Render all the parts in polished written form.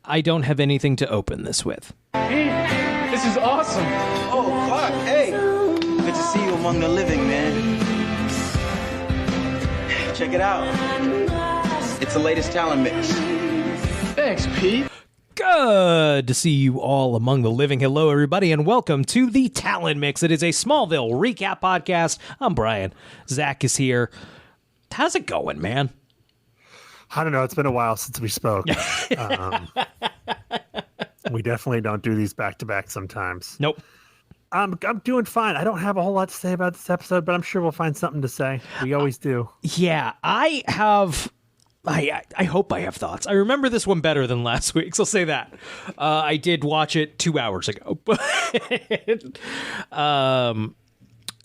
I don't have anything to open this with. Pete, this is awesome. Oh, fuck. Hey. Good to see you among the living, man. Check it out. It's the latest talent mix. Thanks, Pete. Good to see you all among the living. Hello, everybody, and welcome to the Talent Mix. It is a Smallville recap podcast. I'm Brian. Zach is here. How's it going, man? I don't know. It's been a while since we spoke. We definitely don't do these back to back sometimes. Nope. I'm doing fine. I don't have a whole lot to say about this episode, but I'm sure we'll find something to say. We always do. Yeah, I hope I have thoughts. I remember this one better than last week's. I'll say that. I did watch it 2 hours ago.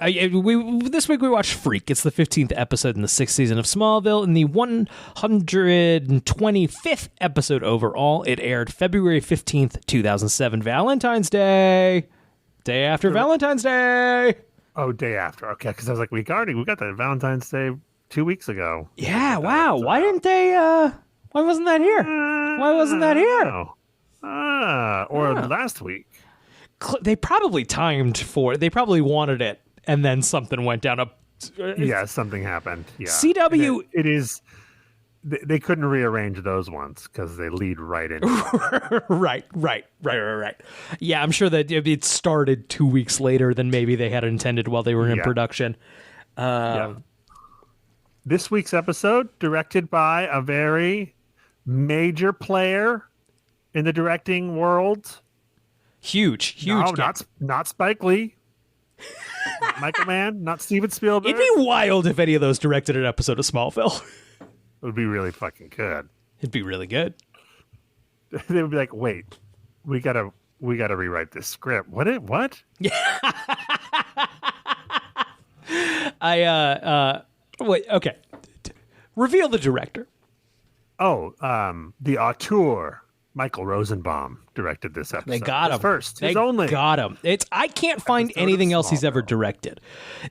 This week we watched Freak. It's the 15th episode in the 6th season of Smallville and the 125th episode overall. It aired February 15th, 2007, Valentine's Day. Day after Valentine's Day. Oh, day after. Okay, because I was like, we got that Valentine's Day 2 weeks ago. Yeah, wow. Why didn't they, why wasn't that here? Why wasn't that here? Or last week. They probably timed for it. They probably wanted it, and then something went down. Yeah, something happened. Yeah. CW. It is. They couldn't rearrange those ones because they lead right in. Right. Yeah, I'm sure that it started 2 weeks later than maybe they had intended while they were in production. This week's episode, directed by a very major player in the directing world. Huge. No, not Spike Lee. Michael Mann, not Steven Spielberg. It'd be wild if any of those directed an episode of Smallville. It would be really fucking good. It'd be really good. They would be like, wait, we gotta rewrite this script. What? Yeah. Wait, okay. Reveal the director. Oh, the auteur, Michael Rosenbaum, directed this episode. They got him. First. They got him. I can't find anything else he's ever directed.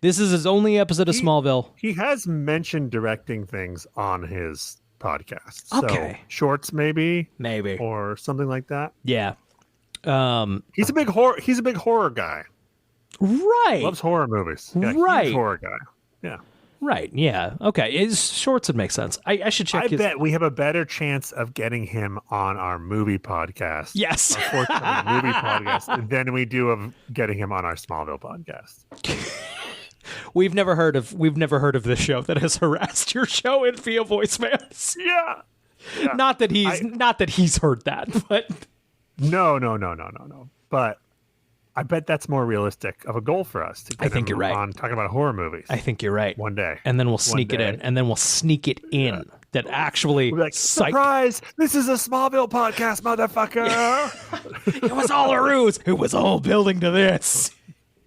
This is his only episode of Smallville. He has mentioned directing things on his podcast. Okay. So, shorts maybe, or something like that. Yeah. He's a big horror guy. Right. Loves horror movies. Yeah, right. Huge horror guy. Yeah. Right. Yeah. Okay. His shorts would make sense. I should check. I bet we have a better chance of getting him on our movie podcast. Yes. Our forthcoming movie podcast than we do of getting him on our Smallville podcast. We've never heard of this show that has harassed your show in via voicemails. Yeah. Not that he's heard that, but no. But I bet that's more realistic of a goal for us to get you're right. on talking about horror movies. I think you're right. One day. And then we'll sneak it in. And then we'll sneak it in. Yeah. That actually we'll be like, surprise! This is a Smallville podcast, motherfucker. It was all a ruse. It was all building to this.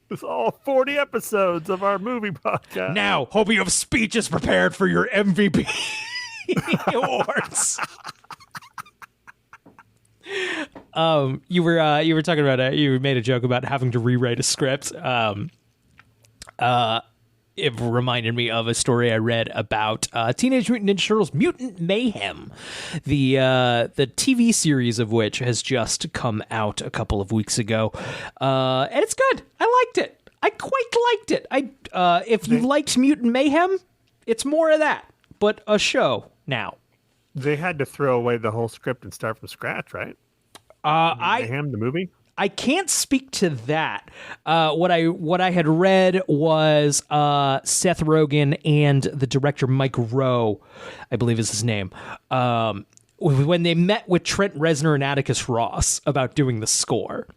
It's all 40 episodes of our movie podcast. Now, hope you have speeches prepared for your MVP awards. You were talking about you made a joke about having to rewrite a script. It reminded me of a story I read about Teenage Mutant Ninja Turtles: Mutant Mayhem, the TV series of which has just come out a couple of weeks ago, and it's good. I liked it. I quite liked it. If you liked Mutant Mayhem, it's more of that, but a show now. They had to throw away the whole script and start from scratch, right? Mayhem, the movie? I can't speak to that. What I had read was Seth Rogen and the director Mike Rowe, I believe is his name, when they met with Trent Reznor and Atticus Ross about doing the score.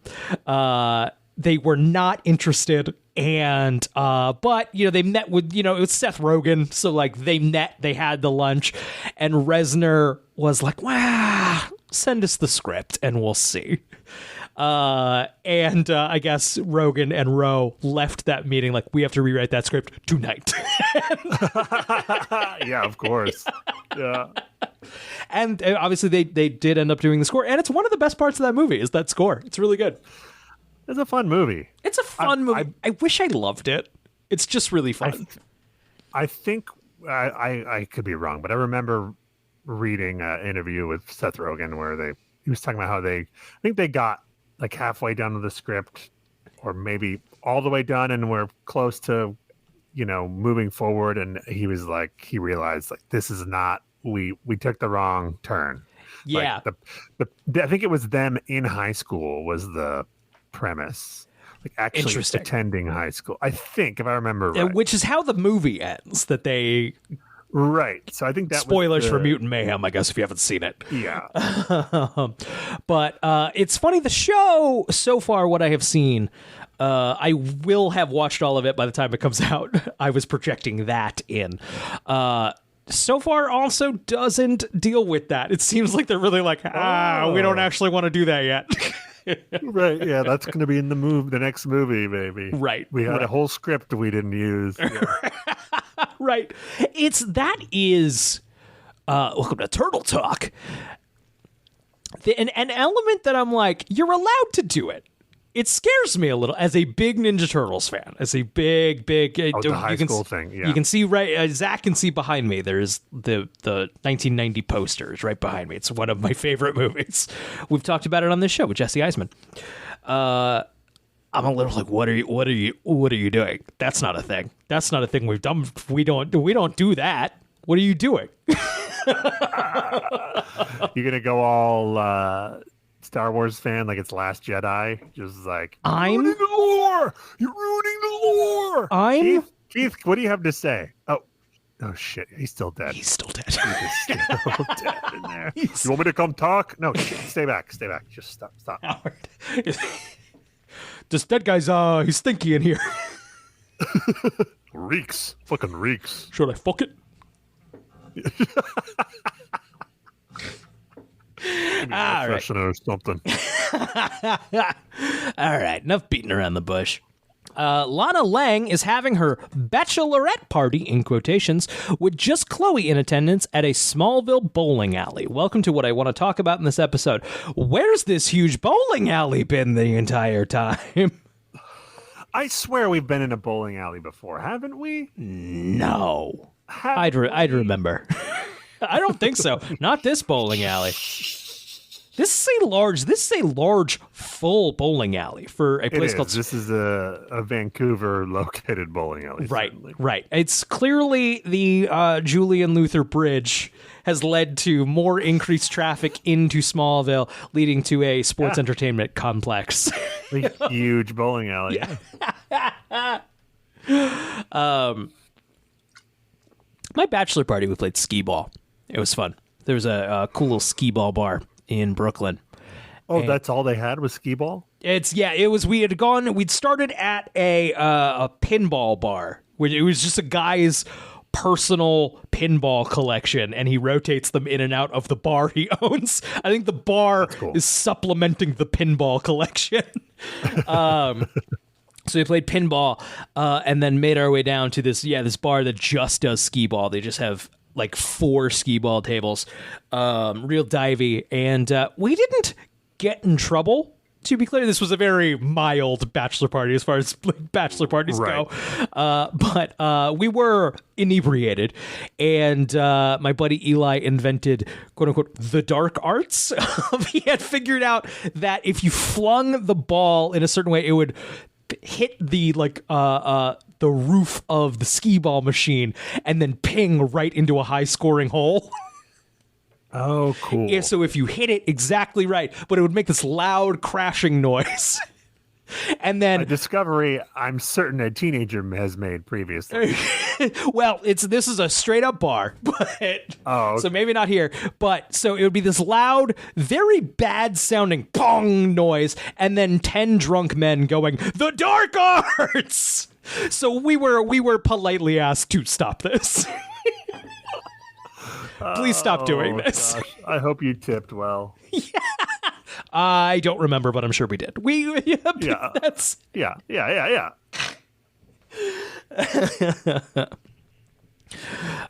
They were not interested, and but they met with it was Seth Rogen, so like they met, they had the lunch, and Reznor was like, "Wow, send us the script and we'll see." And I guess Rogen and Rowe left that meeting like, we have to rewrite that script tonight. Yeah, of course. Yeah. And obviously they did end up doing the score, and it's one of the best parts of that movie is that score. It's really good. It's a fun movie. It's a fun movie. I wish I loved it. It's just really fun. I think I could be wrong, but I remember reading an interview with Seth Rogen where he was talking about how I think they got like halfway done with the script, or maybe all the way done, and we're close to, moving forward. And he was like, he realized like this is not, we took the wrong turn. Yeah. Like I think it was them in high school was the premise. Like actually attending high school, I think, if I remember right. Which is how the movie ends. That they right. So I think that spoilers for Mutant Mayhem, I guess, if you haven't seen it. Yeah. But it's funny. The show so far, what I have seen, I will have watched all of it by the time it comes out. I was projecting that in. So far, also doesn't deal with that. It seems like they're really like, we don't actually want to do that yet. Right, yeah, that's going to be in the next movie, maybe. Right. We had a whole script we didn't use. Yeah. Right. Welcome to Turtle Talk. An element that I'm like, you're allowed to do it. It scares me a little as a big Ninja Turtles fan, as a big. The high school thing. Yeah. You can see right. Zach can see behind me. There's the 1990 posters right behind me. It's one of my favorite movies. We've talked about it on this show with Jesse Eisman. I'm a little like, what are you doing? That's not a thing. That's not a thing we've done. We don't do that. What are you doing? You're gonna go all. Star Wars fan, like it's Last Jedi, just like I'm ruining the lore. You're ruining the lore. Keith, what do you have to say? Oh shit, he's still dead. He's still dead. He's still dead in there. You want me to come talk? No, stay back. Just stop. Howard. This dead guy's he's stinky in here. Reeks, fucking reeks. Should I fuck it? Freshener or something. All right, enough beating around the bush. Lana Lang is having her bachelorette party, in quotations, with just Chloe in attendance at a Smallville bowling alley. Welcome to what I want to talk about in this episode. Where's this huge bowling alley been the entire time? I swear we've been in a bowling alley before, haven't we? No. I'd remember. I don't think so. Not this bowling alley. This is a large, full bowling alley for a place called. This is a Vancouver located bowling alley. Right, certainly. right. It's clearly the Julian Luther Bridge has led to more increased traffic into Smallville, leading to a sports entertainment complex. A huge bowling alley. Yeah. My bachelor party, we played skee ball. It was fun. There was a cool little skee ball bar in Brooklyn. Oh, and that's all they had was skee ball? We'd started at a pinball bar, which it was just a guy's personal pinball collection, and he rotates them in and out of the bar he owns. I think the bar is supplementing the pinball collection. So we played pinball, and then made our way down to this bar that just does skee ball. They just have like 4 skee ball tables, real divey, and we didn't get in trouble. To be clear, this was a very mild bachelor party as far as bachelor parties go. But we were inebriated, and my buddy Eli invented, quote unquote, the dark arts. He had figured out that if you flung the ball in a certain way, it would hit the the roof of the skee ball machine and then ping right into a high scoring hole. Oh, cool. Yeah, so if you hit it exactly right, but it would make this loud crashing noise. And then a discovery I'm certain a teenager has made previously. Well, this is a straight up bar, but okay. So maybe not here. But so it would be this loud, very bad sounding pong noise, and then 10 drunk men going, "The dark arts!" So we were politely asked to stop this. Please stop doing this. Gosh. I hope you tipped well. Yeah. I don't remember, but I'm sure we did. That's yeah.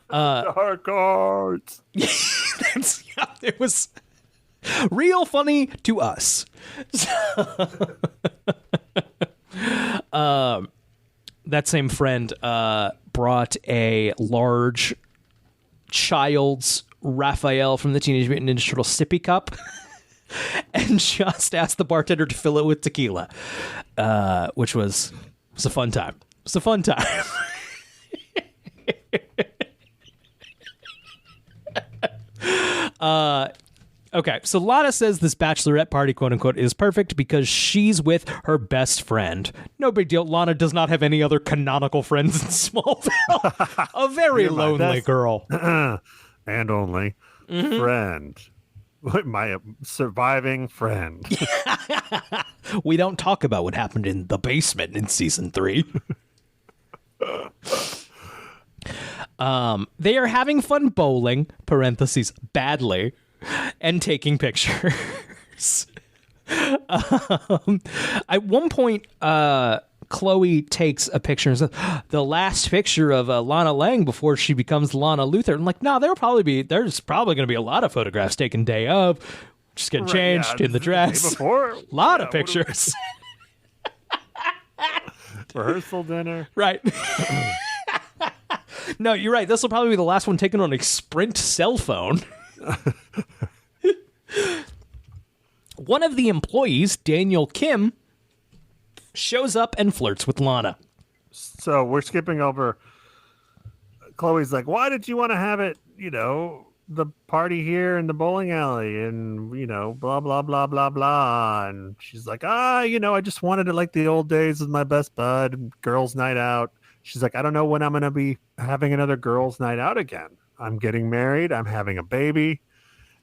Dark arts. It was real funny to us. That same friend brought a large child's Raphael from the Teenage Mutant Ninja Turtles sippy cup. and just asked the bartender to fill it with tequila, which was a fun time. It's a fun time. Okay, so Lana says this bachelorette party, quote unquote, is perfect because she's with her best friend. No big deal. Lana does not have any other canonical friends in Smallville. A very lonely girl. And only friend. My surviving friend. We don't talk about what happened in the basement in season 3. They are having fun bowling, parentheses, badly, and taking pictures. At one point, Chloe takes a picture and says, the last picture of Lana Lang before she becomes Lana Luthor. I'm like, no, there's probably going to be a lot of photographs taken day of, just getting changed in the dress. Before? A lot of pictures. Rehearsal dinner. Right. No, you're right. This will probably be the last one taken on a Sprint cell phone. One of the employees, Daniel Kim, shows up and flirts with Lana. So we're skipping over. Chloe's like, why did you want to have it, the party here in the bowling alley and, blah, blah, blah, blah, blah. And she's like, I just wanted it like the old days with my best bud, girls' night out. She's like, I don't know when I'm going to be having another girls' night out again. I'm getting married. I'm having a baby.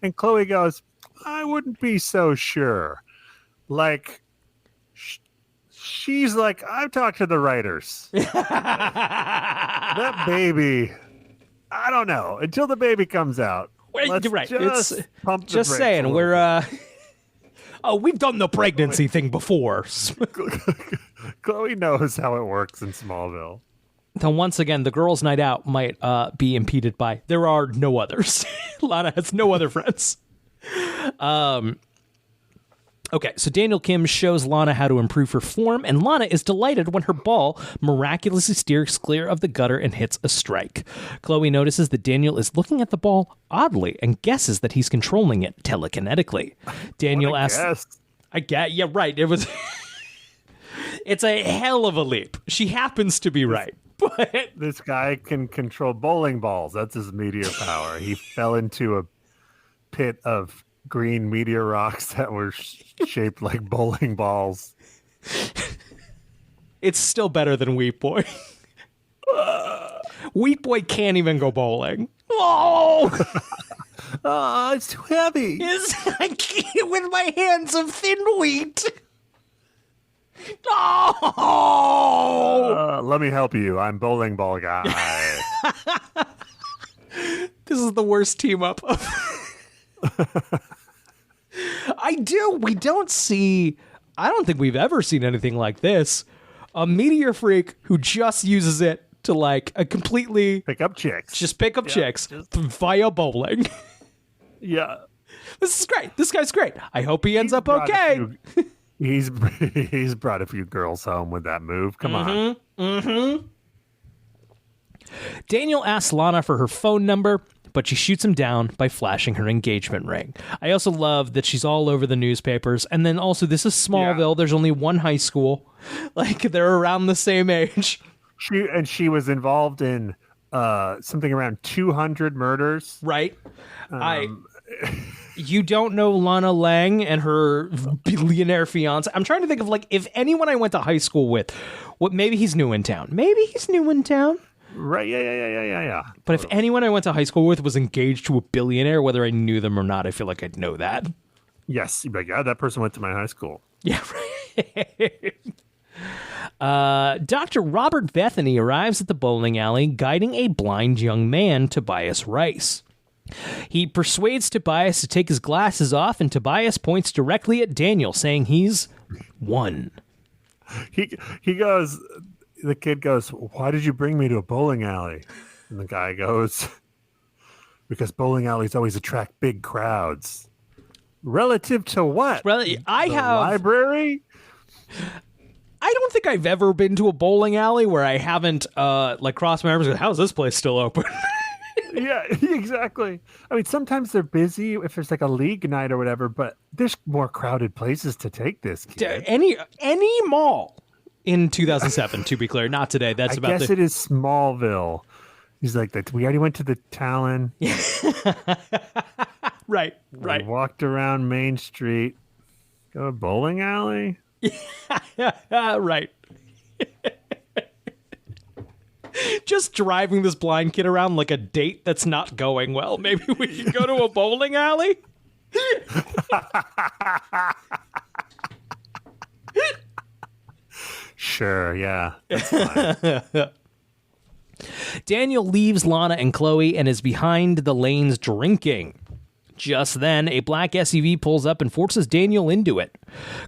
And Chloe goes, I wouldn't be so sure. Like, she's like, I've talked to the writers. That baby, I don't know. Until the baby comes out. Let's right. Just pump the just brakes saying, a little we've done the pregnancy thing before. Chloe knows how it works in Smallville. Now, once again, the girls' night out might be impeded by there are no others. Lana has no other friends. Okay, so Daniel Kim shows Lana how to improve her form, and Lana is delighted when her ball miraculously steers clear of the gutter and hits a strike. Chloe notices that Daniel is looking at the ball oddly and guesses that he's controlling it telekinetically. Daniel asks... Yeah, right. It was... It's a hell of a leap. She happens to be right. But this guy can control bowling balls. That's his meteor power. He fell into a pit of green meteor rocks that were shaped like bowling balls. It's still better than Wheat Boy. Wheat Boy can't even go bowling. Oh! It's too heavy. I can't with my hands of thin wheat. Oh! Let me help you. I'm bowling ball guy. This is the worst team up. I don't think we've ever seen anything like this. A meteor freak who just uses it to pick up chicks. Just pick up chicks via bowling. Yeah. This is great. This guy's great. I hope he ends up okay. He's brought a few girls home with that move. Come on. Mm-hmm. Daniel asks Lana for her phone number, but she shoots him down by flashing her engagement ring. I also love that she's all over the newspapers. And then also, this is Smallville. Yeah. There's only one high school. They're around the same age. She was involved in something around 200 murders. Right. You don't know Lana Lang and her billionaire fiance. I'm trying to think of if anyone I went to high school with, maybe he's new in town. Right, yeah. But if anyone I went to high school with was engaged to a billionaire, whether I knew them or not, I feel like I'd know that. Yes, you'd be like, yeah, that person went to my high school. Yeah, right. Dr. Robert Bethany arrives at the bowling alley, guiding a blind young man, Tobias Rice. He persuades Tobias to take his glasses off, and Tobias points directly at Daniel, saying he's won. He goes... The kid goes, why did you bring me to a bowling alley? And the guy goes, because bowling alleys always attract big crowds. Relative to what? Library? I don't think I've ever been to a bowling alley where I haven't crossed my arms and go, how's this place still open? Yeah, exactly. I mean, sometimes they're busy if there's like a league night or whatever, but there's more crowded places to take this kid. Any mall in 2007, to be clear, not today. That's I about guess it is Smallville. He's like that. We already went to the Talon. Right. We walked around Main Street. Go to a bowling alley. Right. Just driving this blind kid around like a date that's not going well. Maybe we can go to a bowling alley. Sure, yeah. That's fine. Daniel leaves Lana and Chloe and is behind the lanes drinking. Just then, a black SUV pulls up and forces Daniel into it.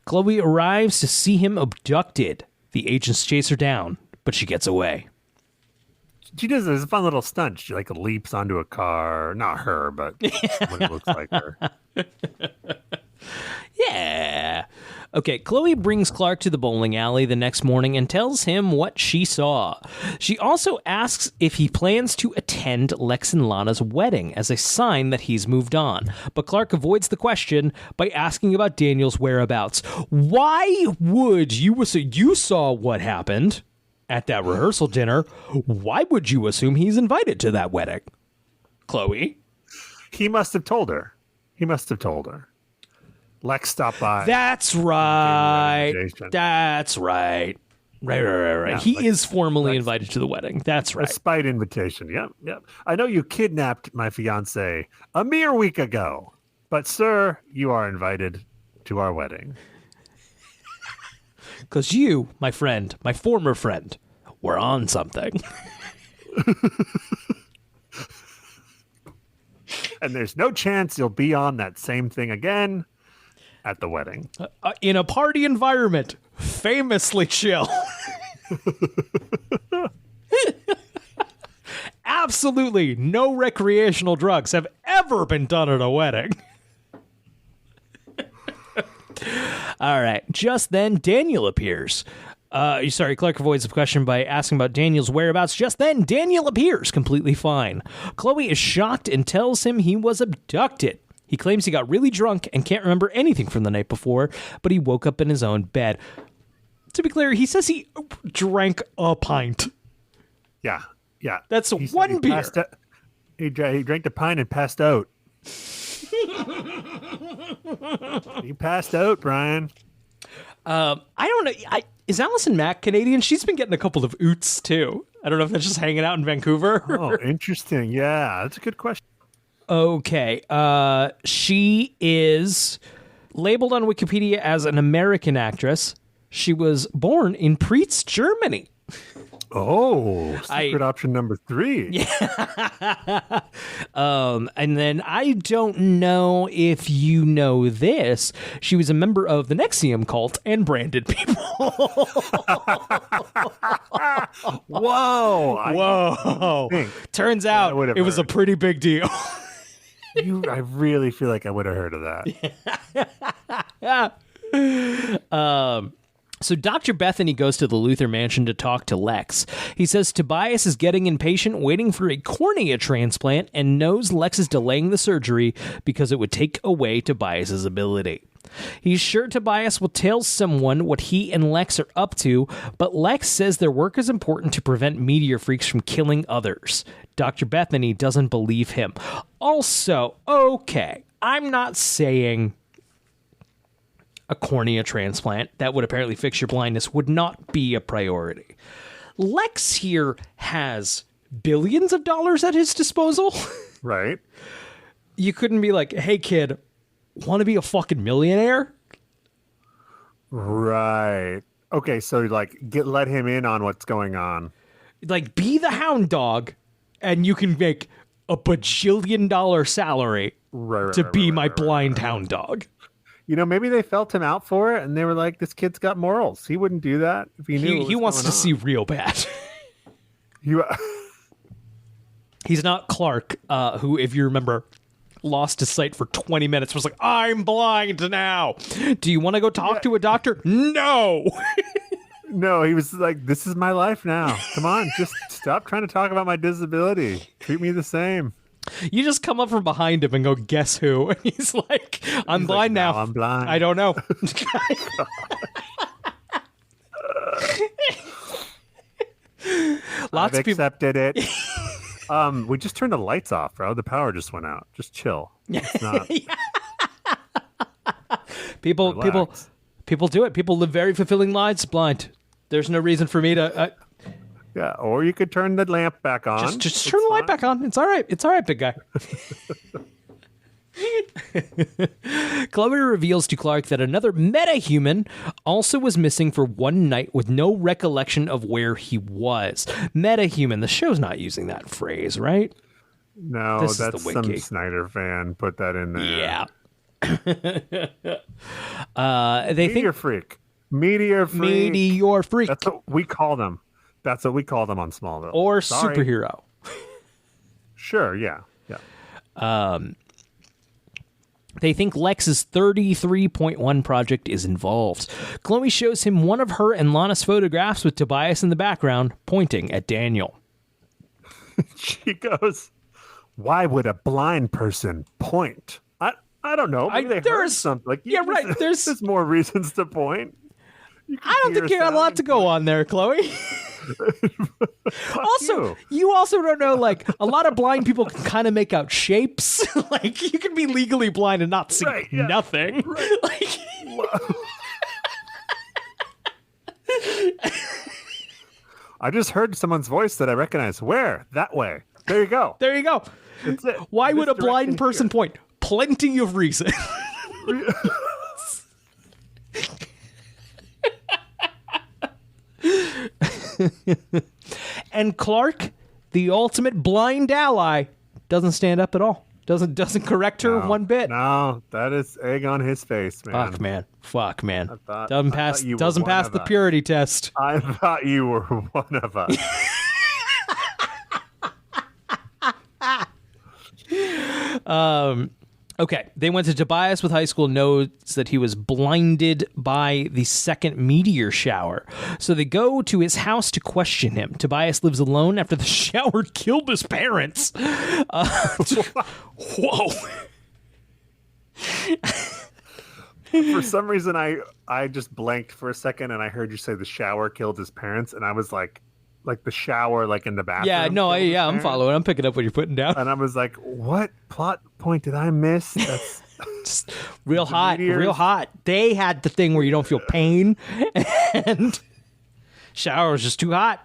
Chloe arrives to see him abducted. The agents chase her down, but she gets away. She does a fun little stunt. She like leaps onto a car. Not her, but what it looks like her. Yeah. Okay, Chloe brings Clark to the bowling alley the next morning and tells him what she saw. She also asks if he plans to attend Lex and Lana's wedding as a sign that he's moved on. But Clark avoids the question by asking about Daniel's whereabouts. Why would you assume you saw what happened at that rehearsal dinner? Why would you assume he's invited to that wedding? Chloe? He must have told her. Lex stopped by. That's right. invitation. That's right. Right. Yeah, He is formally invited to the wedding. That's A right. spite invitation. Yep. I know you kidnapped my fiance a mere week ago, but sir, you are invited to our wedding. Because you, my friend, my former friend, were on something. And there's no chance you'll be on that same thing again at the wedding. In a party environment, famously chill. Absolutely no recreational drugs have ever been done at a wedding. All right. Just then, Daniel appears. Clark avoids the question by asking about Daniel's whereabouts. Just then, Daniel appears, completely fine. Chloe is shocked and tells him he was abducted. He claims he got really drunk and can't remember anything from the night before, but he woke up in his own bed. To be clear, he says he drank a pint. Yeah. That's He said one he beer. He drank the pint and passed out. He passed out, Brian. I don't know. Is Allison Mack Canadian? She's been getting a couple of oots, too. I don't know if that's just hanging out in Vancouver. Oh, interesting. Yeah, that's a good question. Okay. She is labeled on Wikipedia as an American actress. She was born in Preetz, Germany. Oh, secret option number 3. Yeah. And then I don't know if you know this. She was a member of the Nexium cult and branded people. Whoa. Turns out it was a pretty big deal. I really feel like I would have heard of that. So Dr. Bethany goes to the Luther mansion to talk to Lex. He says Tobias is getting impatient, waiting for a cornea transplant, and knows Lex is delaying the surgery because it would take away Tobias's ability. He's sure Tobias will tell someone what he and Lex are up to, but Lex says their work is important to prevent meteor freaks from killing others. Dr. Bethany doesn't believe him. Also, okay, I'm not saying a cornea transplant that would apparently fix your blindness would not be a priority. Lex here has billions of dollars at his disposal. Right. You couldn't be like, hey, kid, want to be a fucking millionaire? Right. Okay, so let him in on what's going on. Like, be the hound dog, and you can make a bajillion-dollar salary to be my blind hound dog. You know, maybe they felt him out for it, and they were like, "This kid's got morals. He wouldn't do that if he knew." He wants to see real bad. He's not Clark, who, if you remember, lost his sight for 20 minutes. Was like, "I'm blind now. Do you want to go talk to a doctor?" No. No, he was like, "This is my life now. Come on, just stop trying to talk about my disability. Treat me the same." You just come up from behind him and go, "Guess who?" And he's like, "I'm He's blind like, now. I'm blind. I don't know." Lots I've of people. accepted it. We just turned the lights off, bro. The power just went out. Just chill. It's not. People do it. People live very fulfilling lives blind. There's no reason for me to Yeah, or you could turn the lamp back on. just turn the light back on. It's all right. It's all right, big guy. Chloe reveals to Clark that another meta-human also was missing for one night with no recollection of where he was. Meta-human. The show's not using that phrase, right? No, This is that's the some wiki. Snyder fan put that in there. Yeah. They Meteor think freak. Meteor freak. meteor freak That's what we call them. That's what we call them on Smallville. or Sorry. superhero. Sure, yeah. They think Lex's 33.1 project is involved. Chloe shows him one of her and Lana's photographs with Tobias in the background, pointing at Daniel. She goes, "Why would a blind person point?" I don't know. Maybe they heard there's- something. Like, yeah, right, there's- more reasons to point. I don't think you got a lot to go on there, Chloe. Also, you also don't know, like, a lot of blind people can kind of make out shapes. Like, you can be legally blind and not see Right, yeah. nothing. Right. Like, I just heard someone's voice that I recognize. Where? That way. There you go. there you go. That's it. Why would a This blind direction person point? Plenty of reason. And Clark, the ultimate blind ally, doesn't stand up at all. Doesn't correct her No, one bit. No, that is egg on his face, man. Fuck, man. thought- Doesn't I pass. thought you were Doesn't one pass of the us. purity test. I thought you were one of us. Okay, they went to Tobias with high school notes that he was blinded by the second meteor shower. So they go to his house to question him. Tobias lives alone after the shower killed his parents. Whoa. For some reason, I just blanked for a second, and I heard you say the shower killed his parents, and I was like the shower, like in the bathroom. Yeah, no, killed his I'm parents. following. I'm picking up what you're putting down. And I was like, what plot point did I miss? That's Just real hot, meteors. real hot. They had the thing where you don't feel pain, and shower was just too hot.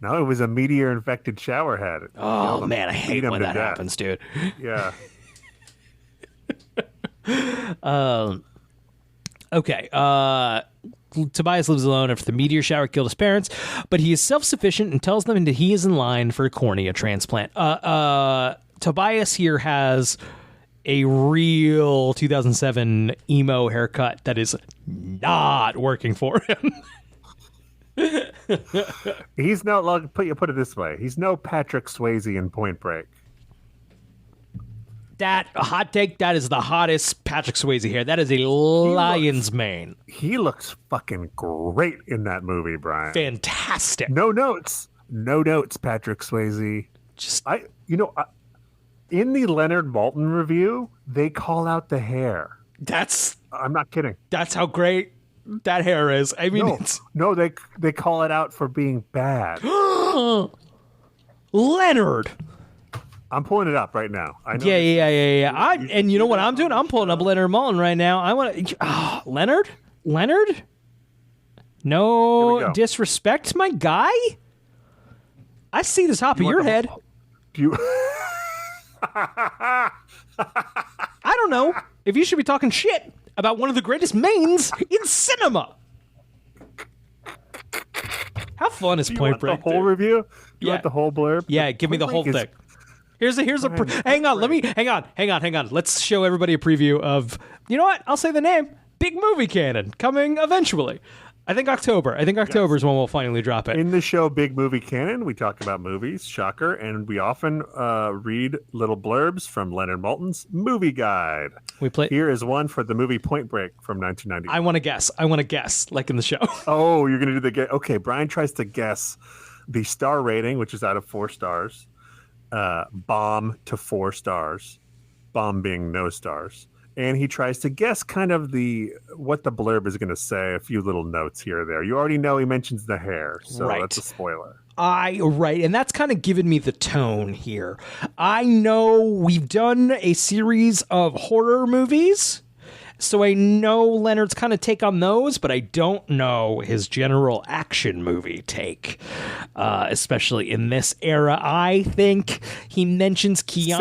no, it was a meteor infected shower head. It Oh killed him, man, I hate beat him when to that death. happens, dude. Yeah. Okay. Tobias lives alone after the meteor shower killed his parents, but he is self-sufficient and tells them that he is in line for a cornea transplant. Tobias here has a real 2007 emo haircut that is not working for him. He's no, like, put it this way. He's no Patrick Swayze in Point Break. That hot take, that is the hottest Patrick Swayze hair. That is a lion's mane. He looks fucking great in that movie, Brian. Fantastic. No notes, Patrick Swayze. Just In the Leonard Maltin review, they call out the hair. that's I'm not kidding. how great that hair is. I mean, it's No, they call it out for being bad. Leonard. I'm pulling it up right now. I know. Yeah. And you know what I'm doing? I'm pulling up Leonard Maltin right now. I want to. Leonard? No Here we go. disrespect, my guy. I see the top of your head. Do you? I don't know if you should be talking shit about one of the greatest mains in cinema. How fun is Do you Point want Break? the whole dude? review? You Yeah. want the whole blurb? Yeah, give me the Point whole Break is- thing. Here's a hang on. Let me hang on. Let's show everybody a preview of. You know what? I'll say the name. Big movie canon coming eventually. I think October is when we'll finally drop it. In the show Big Movie Canon, we talk about movies, shocker, and we often read little blurbs from Leonard Maltin's Movie Guide. Here is one for the movie Point Break from 1990. I want to guess, like in the show. Oh, you're going to do the guess. Okay, Brian tries to guess the star rating, which is out of 4 stars. Bomb to 4 stars. Bomb being no stars. And he tries to guess kind of what the blurb is going to say, a few little notes here or there. You already know he mentions the hair, so that's a spoiler. Right, and that's kind of given me the tone here. I know we've done a series of horror movies, so I know Leonard's kind of take on those, but I don't know his general action movie take, especially in this era. I think he mentions Keanu.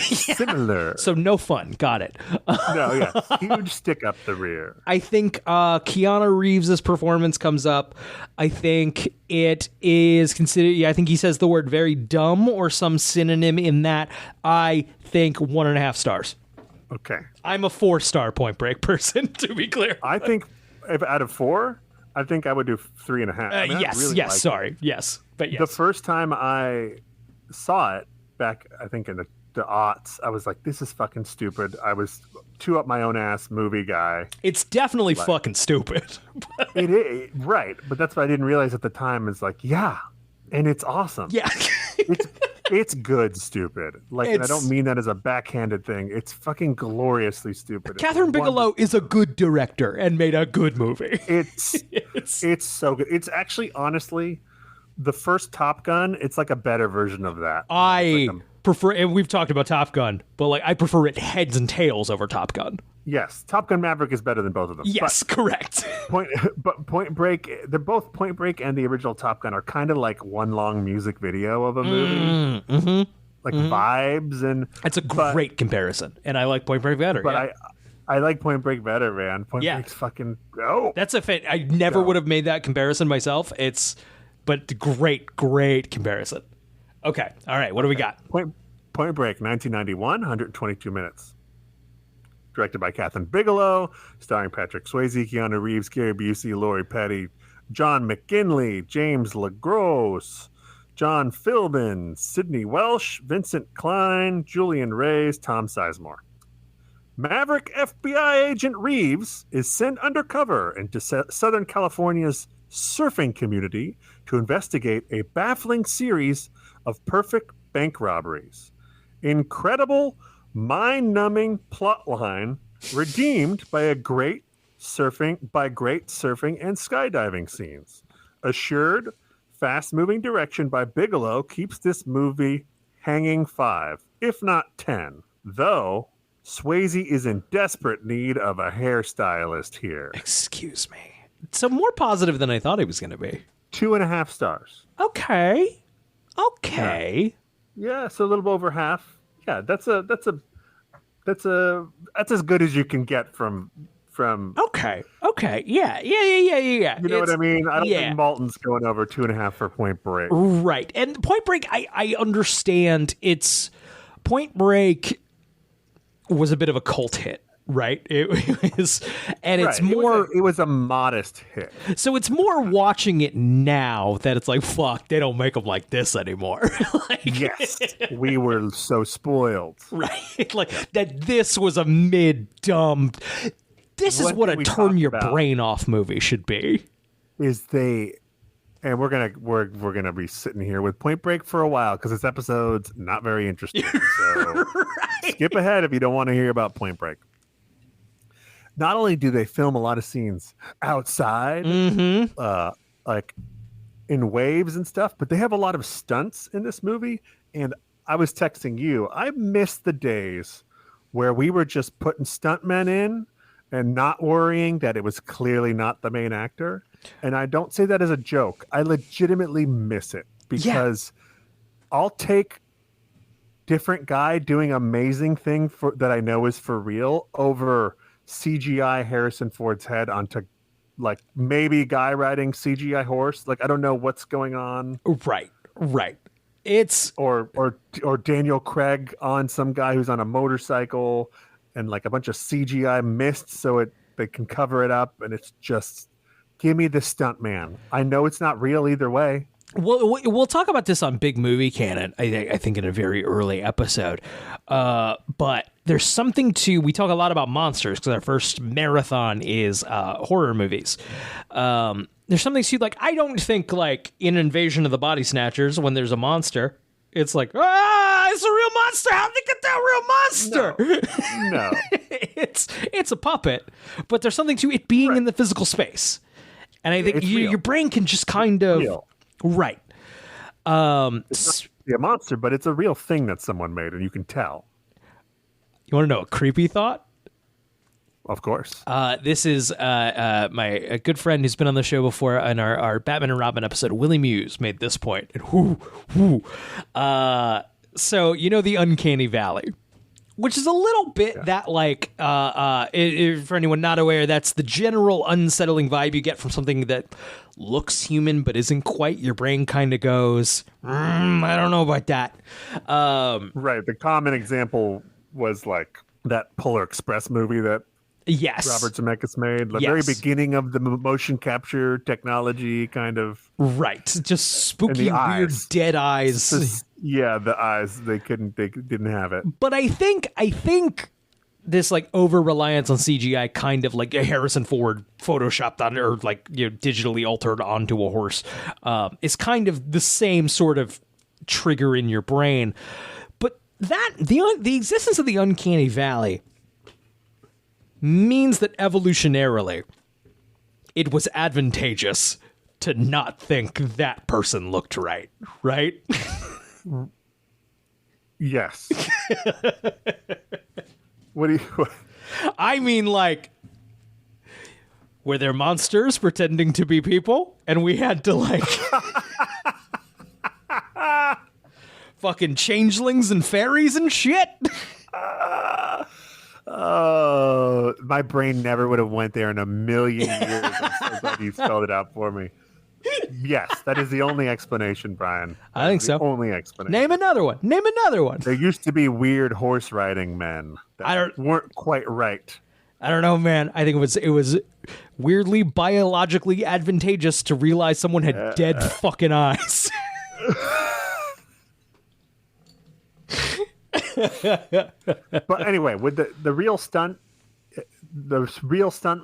Similar. So no fun. Got it. Huge stick up the rear. I think Keanu Reeves' performance comes up. I think it is considered. I think he says the word very dumb or some synonym in that. I think 1.5 stars. Okay. I'm a 4-star Point Break person, to be clear. I think if out of 4, I think I would do 3.5. Yes. But yes. The first time I saw it back, I think in the aughts, I was like, this is fucking stupid. I was too up my own ass movie guy. It's definitely fucking stupid. It is, right. But that's what I didn't realize at the time is like, yeah, and it's awesome. Yeah. It's good stupid. And I don't mean that as a backhanded thing. It's fucking gloriously stupid. Catherine Bigelow is a good director and made a good movie. It's so good. It's actually, honestly, the first Top Gun, it's like a better version of that. I prefer, and we've talked about Top Gun, but I prefer it heads and tails over Top Gun. Yes, Top Gun Maverick is better than both of them. Yes, correct. Point Break, they're both Point Break and the original Top Gun are kind of like one long music video of a movie. Vibes, and it's a great comparison, and I like Point Break better. But I like Point Break better, man. Point Break's fucking go. That's I never would have made that comparison myself. But great comparison. Okay, all right. What do we got? Point Break, 1991, 122 minutes. Directed by Catherine Bigelow, starring Patrick Swayze, Keanu Reeves, Gary Busey, Lori Petty, John McGinley, James LaGrosse, John Philbin, Sidney Welsh, Vincent Klein, Julian Reyes, Tom Sizemore. Maverick FBI agent Reeves is sent undercover into Southern California's surfing community to investigate a baffling series of perfect bank robberies. Incredible, mind-numbing plotline redeemed by great surfing and skydiving scenes. Assured, fast-moving direction by Bigelow keeps this movie hanging 5, if not 10. Though Swayze is in desperate need of a hairstylist here. Excuse me. So more positive than I thought it was going to be. 2.5 stars. Okay. Yeah, so a little over half. Yeah, that's as good as you can get from. Okay. Yeah. You know what I mean? I don't think Malton's going over 2.5 for Point Break. Right. And Point Break, I understand Point Break was a bit of a cult hit. Right. It was, and it's more. It was a modest hit. So it's more watching it now that it's like, fuck, they don't make them like this anymore. Yes, we were so spoiled. Right. That this was a mid-dumb. This is what a turn your brain off movie should be. And we're gonna be sitting here with Point Break for a while because this episode's not very interesting. So skip ahead if you don't want to hear about Point Break. Not only do they film a lot of scenes outside, like in waves and stuff, but they have a lot of stunts in this movie. And I was texting you, I miss the days where we were just putting stuntmen in and not worrying that it was clearly not the main actor. And I don't say that as a joke. I legitimately miss it because I'll take different guy doing amazing thing that I know is for real over CGI Harrison Ford's head onto maybe guy riding CGI horse. I don't know what's going on. Right. It's or Daniel Craig on some guy who's on a motorcycle and a bunch of CGI mist so they can cover it up, and it's just Give me the stunt man. I know it's not real either way. We'll talk about this on Big Movie Canon, I think in a very early episode. But there's something to... We talk a lot about monsters because our first marathon is horror movies. There's something to, like, I don't think, like, in Invasion of the Body Snatchers, when there's a monster, it's like, it's a real monster! How'd they get that real monster? No. It's a puppet, but there's something to it being in the physical space. And I think your brain can just kind of... Real. Right. It's not a monster, but it's a real thing that someone made, and you can tell. You want to know a creepy thought? Of course. This is a good friend who's been on the show before in our Batman and Robin episode. Willie Muse made this point. And so, you know, the Uncanny Valley, which is a little bit that, like, for anyone not aware, that's the general unsettling vibe you get from something that looks human but isn't quite. Your brain kind of goes, I don't know about that. Right. The common example was, like, that Polar Express movie that Robert Zemeckis made. The very beginning of the motion capture technology, kind of. Right. Just spooky, weird, dead eyes. The eyes. They didn't have it. But I think this, like, over reliance on CGI, kind of like a Harrison Ford photoshopped on, or, like, you know, digitally altered onto a horse, is kind of the same sort of trigger in your brain. But the existence of the Uncanny Valley means that evolutionarily it was advantageous to not think that person looked right? Yes. What do you... I mean, like, were there monsters pretending to be people? And we had to, like... fucking changelings and fairies and shit? Oh, my brain never would have went there in a million years. I'm so glad you spelled it out for me. Yes, that is the only explanation, Brian. I think so. Only explanation. Name another one. There used to be weird horse riding men that weren't quite right. I don't know, man. I think it was weirdly biologically advantageous to realize someone had dead fucking eyes. But anyway, with the real stunt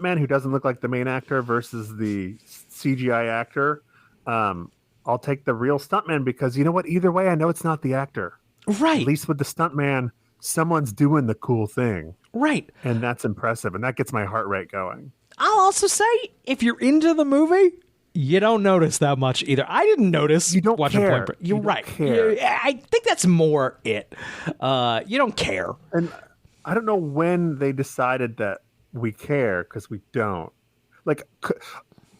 man who doesn't look like the main actor versus the CGI actor, I'll take the real stuntman because you know what? Either way, I know it's not the actor. Right. At least with the stuntman, someone's doing the cool thing. Right. And that's impressive, and that gets my heart rate going. I'll also say, if you're into the movie, you don't notice that much either. I didn't notice. You don't watching care. Point Break. You're right. Care. I think that's more it. You don't care. And I don't know when they decided that we care, because we don't. Like,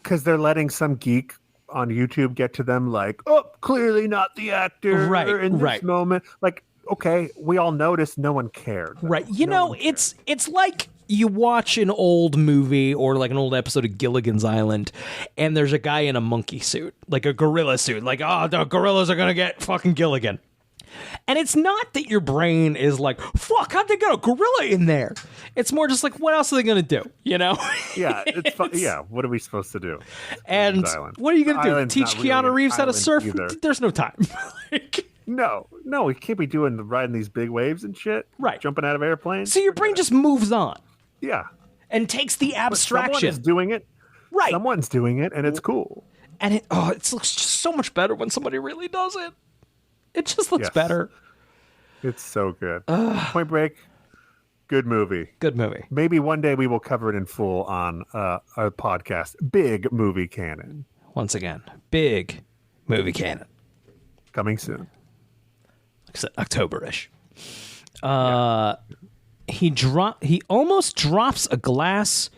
because they're letting some geek on YouTube get to them like, oh, clearly not the actor in this moment. Like, okay, we all noticed, no one cared. Right. You know, it's like you watch an old movie or like an old episode of Gilligan's Island, and there's a guy in a monkey suit, like a gorilla suit, like, oh, the gorillas are gonna get fucking Gilligan. And it's not that your brain is like, fuck, how'd they get a gorilla in there? It's more just like, what else are they gonna do? You know? Yeah, it's fun. Yeah, what are we supposed to do? And what are you gonna do? Island's Teach not Keanu really Reeves how to surf? either. There's no time. Like, No, we can't be riding these big waves and shit. Right. Jumping out of airplanes. So your brain just moves on. Yeah. And takes the abstraction. Someone is doing it. Right. Someone's doing it, and it's cool. And it looks just so much better when somebody really does it. It just looks better. It's so good. Point Break, good movie. Good movie. Maybe one day we will cover it in full on a podcast. Big Movie Canon. Once again, Big Movie Canon. Coming soon. Like I said, October-ish. He almost drops a glass.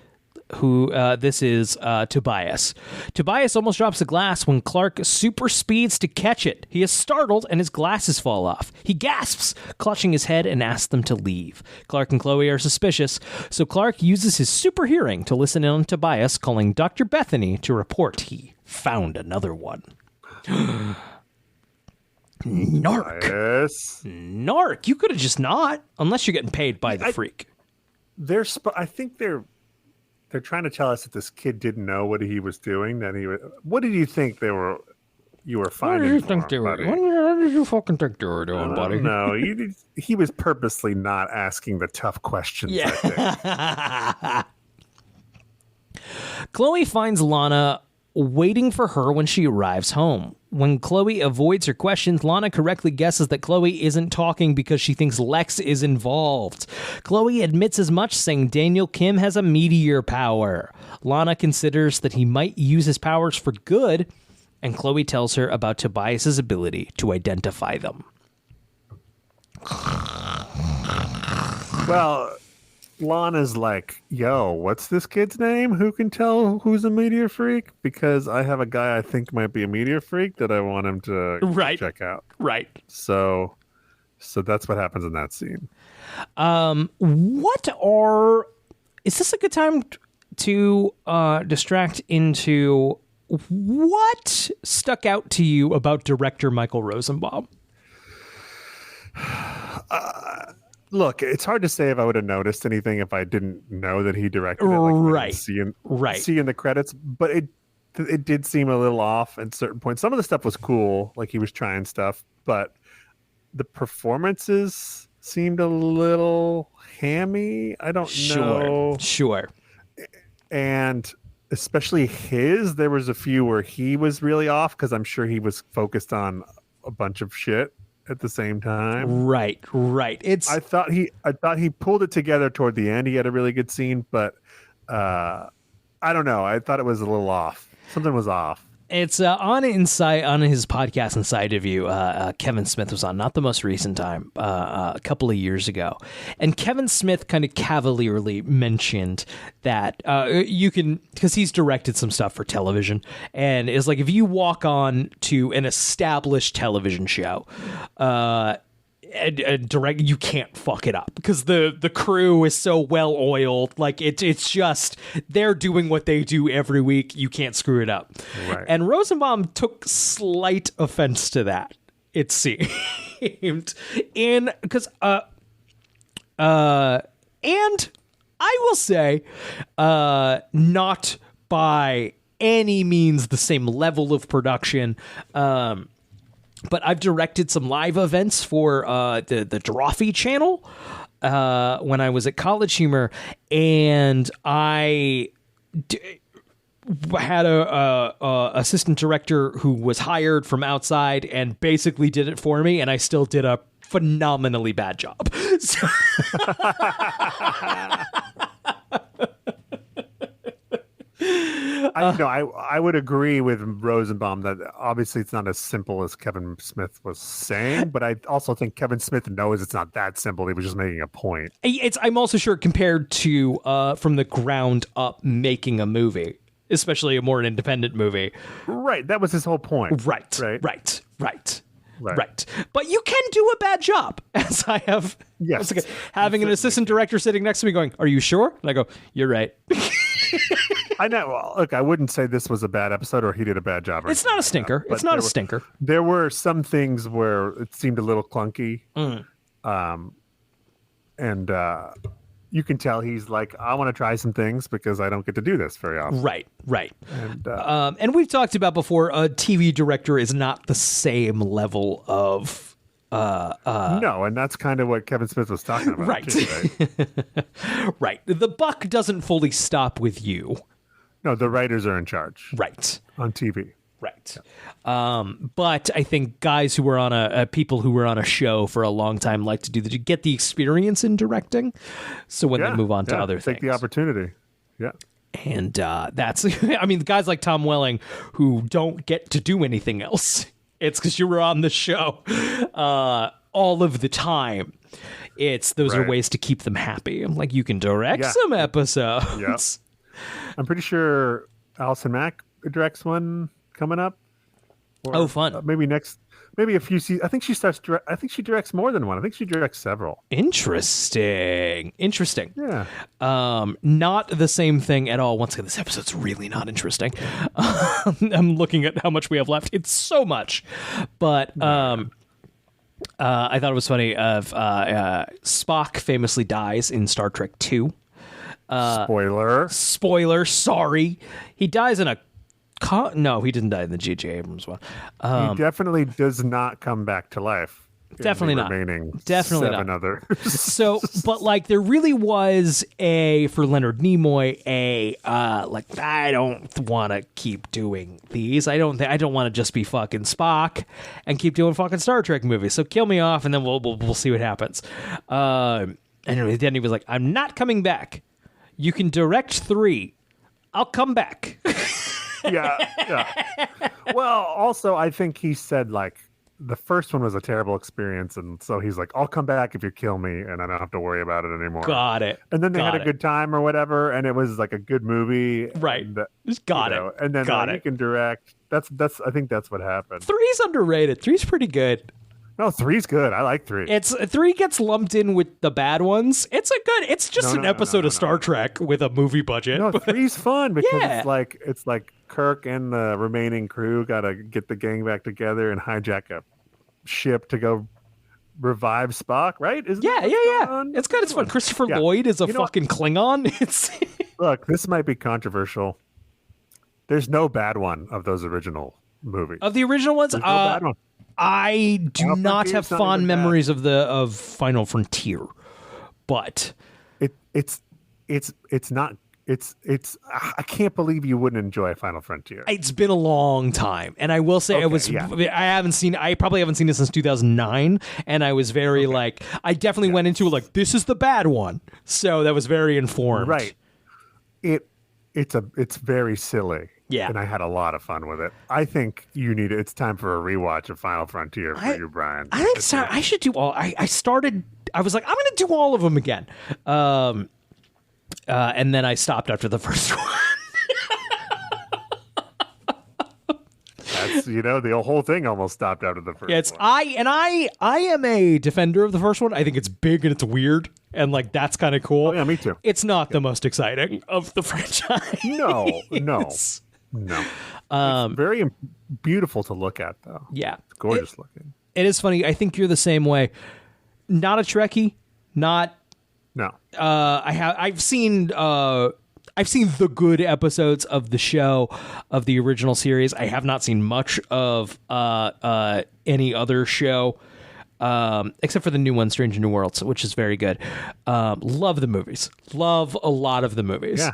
This is Tobias. Tobias almost drops a glass when Clark super speeds to catch it. He is startled and his glasses fall off. He gasps, clutching his head, and asks them to leave. Clark and Chloe are suspicious, so Clark uses his super hearing to listen in on Tobias, calling Dr. Bethany to report he found another one. Narc. Yes. Narc. You could have just not, unless you're getting paid by the freak. I think they're they're trying to tell us that this kid didn't know what he was doing. That he was. What did you think you were finding? What did you fucking think they were doing, buddy? No, he was purposely not asking the tough questions. I think. Chloe finds Lana waiting for her when she arrives home. When Chloe avoids her questions, Lana correctly guesses that Chloe isn't talking because she thinks Lex is involved. Chloe admits as much, saying Daniel Kim has a meteor power. Lana considers that he might use his powers for good, and Chloe tells her about Tobias's ability to identify them. Well, Lana's like, yo, what's this kid's name? Who can tell who's a meteor freak? Because I have a guy I think might be a meteor freak that I want him to check out. Right. So that's what happens in that scene. Is this a good time to distract into what stuck out to you about director Michael Rosenbaum? Look, it's hard to say if I would have noticed anything if I didn't know that he directed it. Right. See in the credits, but it did seem a little off at certain points. Some of the stuff was cool, like he was trying stuff, but the performances seemed a little hammy. I don't know. Sure. And especially there was a few where he was really off because I'm sure he was focused on a bunch of shit at the same time. Right. I thought he pulled it together toward the end. He had a really good scene, but I don't know. I thought it was a little off. Something was off. It's on his podcast Inside of You. Kevin Smith was on, not the most recent time, a couple of years ago, and Kevin Smith kind of cavalierly mentioned that you can, because he's directed some stuff for television, and is like, if you walk on to an established television show, direct, you can't fuck it up because the crew is so well oiled. Like it's just, they're doing what they do every week. You can't screw it up. Right. And Rosenbaum took slight offense to that, it seemed. Because and I will say, not by any means the same level of production. But I've directed some live events for the Drawfee channel when I was at College Humor, and I had a assistant director who was hired from outside and basically did it for me, and I still did a phenomenally bad job. So I would agree with Rosenbaum that obviously it's not as simple as Kevin Smith was saying, but I also think Kevin Smith knows it's not that simple. He was just making a point. I'm also sure compared to from the ground up making a movie, especially a more independent movie. Right. That was his whole point. Right. But you can do a bad job, as I have. Yes. Having an assistant director sitting next to me going, "Are you sure?" And I go, "You're right." I know. Well, look, I wouldn't say this was a bad episode or he did a bad job. It's not a stinker. It's not a stinker. There were some things where it seemed a little clunky. And you can tell he's like, I want to try some things because I don't get to do this very often. Right. And we've talked about before, a TV director is not the same level of... no, and that's kind of what Kevin Smith was talking about. Right. Too, right? Right. The buck doesn't fully stop with you. No, the writers are in charge. Right. On TV. Right. But I think guys who were on people who were on a show for a long time like to get the experience in directing. So when they move on to other things. Take the opportunity. Yeah. And that's, I mean, guys like Tom Welling who don't get to do anything else. It's because you were on the show all of the time. Those are ways to keep them happy. I'm like, you can direct some episodes. Yeah. I'm pretty sure Allison Mack directs one coming up. Or, fun. Maybe a few seasons. I think she directs more than one. I think she directs several. Interesting. Yeah. Not the same thing at all. Once again, this episode's really not interesting. I'm looking at how much we have left. It's so much. But I thought it was funny. Spock famously dies in Star Trek 2. Spoiler. Sorry. He dies in a no, he didn't die in the J.J. Abrams one. He definitely does not come back to life. Definitely not. Remaining Definitely seven not. other. So, but like there really was for Leonard Nimoy like I don't want to keep doing these. I don't want to just be fucking Spock and keep doing fucking Star Trek movies. So kill me off and then we'll see what happens. And then he was like, I'm not coming back. You can direct 3. I'll come back. Yeah. Well, also I think he said like the first one was a terrible experience, and so he's like, I'll come back if you kill me, and I don't have to worry about it anymore. Got it. And then they had a good time or whatever, and it was like a good movie. Right. And, Just got it. And then you can direct. That's. I think that's what happened. 3's underrated. 3's pretty good. No, 3's good. I like 3. 3 gets lumped in with the bad ones. It's it's just an episode of Star Trek with a movie budget. No, 3's fun because it's like Kirk and the remaining crew got to get the gang back together and hijack a ship to go revive Spock, right? Isn't yeah. It's good. It's fun. Christopher Lloyd is a fucking Klingon. Look, this might be controversial. There's no bad one of those original movies. Of the original ones, no bad one. I do not have fond memories of Final Frontier, but it's not. It's I can't believe you wouldn't enjoy Final Frontier. It's been a long time, and I will say I probably haven't seen it since 2009, and I was very I definitely went into it like this is the bad one, so that was very informed. Right. It's very silly. Yeah. And I had a lot of fun with it. I think it's time for a rewatch of Final Frontier for you, Brian. I think so. I should do all. I was like, I'm going to do all of them again. And then I stopped after the first one. That's the whole thing almost stopped after the first one. I am a defender of the first one. I think it's big and it's weird and that's kind of cool. Oh, yeah, me too. It's not the most exciting of the franchise. No. It's very beautiful to look at though. Yeah. It's gorgeous looking. It is funny. I think you're the same way. Not a Trekkie, not No. I've seen the good episodes of the show of the original series. I have not seen much of any other show except for the new one, Strange New Worlds, which is very good. Love the movies. Love a lot of the movies. Yeah.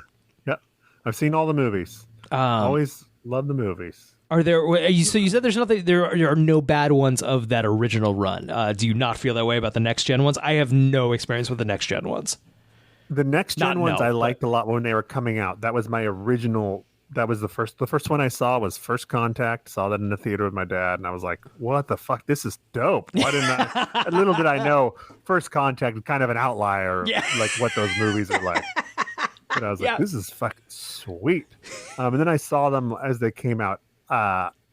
I've seen all the movies. Always love the movies. Are there? So you said there's nothing. There are no bad ones of that original run. Do you not feel that way about the next gen ones? I have no experience with the next gen ones. The next gen ones I liked a lot when they were coming out. That was my original. That was the first one I saw was First Contact. Saw that in the theater with my dad, and I was like, "What the fuck? This is dope." Why didn't I? Little did I know, First Contact was kind of an outlier, like what those movies are like. And I was like, "This is fucking sweet." And then I saw them as they came out.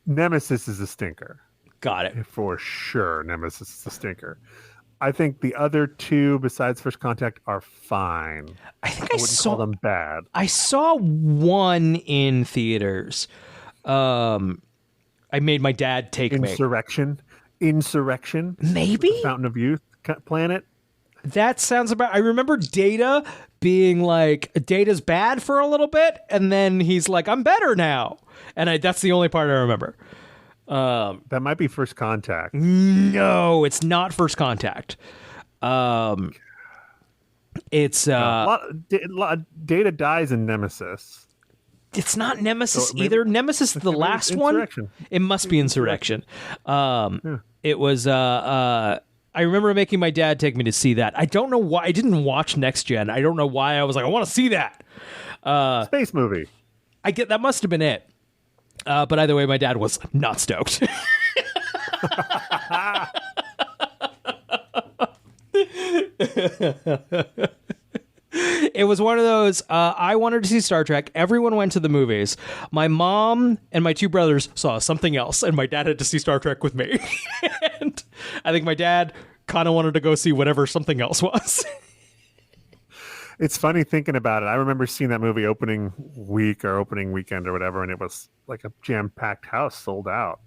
Nemesis is a stinker. Got it. For sure, Nemesis is a stinker. I think the other two, besides First Contact, are fine. I think I wouldn't call them bad. I saw one in theaters. I made my dad take Insurrection. Maybe? Fountain of Youth planet. That sounds about... I remember Data being like, Data's bad for a little bit, and then he's like, I'm better now. And that's the only part I remember. That might be First Contact. No, it's not First Contact. It's Data dies in Nemesis. It's not Nemesis either. Nemesis is the last one. It must be Insurrection. It was. I remember making my dad take me to see that. I don't know why I didn't watch Next Gen. I don't know why I was like, I want to see that. Space movie. That must have been it. But either way, my dad was not stoked. It was one of those, I wanted to see Star Trek. Everyone went to the movies. My mom and my two brothers saw something else, and my dad had to see Star Trek with me. And I think my dad kind of wanted to go see whatever something else was. It's funny thinking about it. I remember seeing that movie opening week or opening weekend or whatever, and it was like a jam-packed house sold out,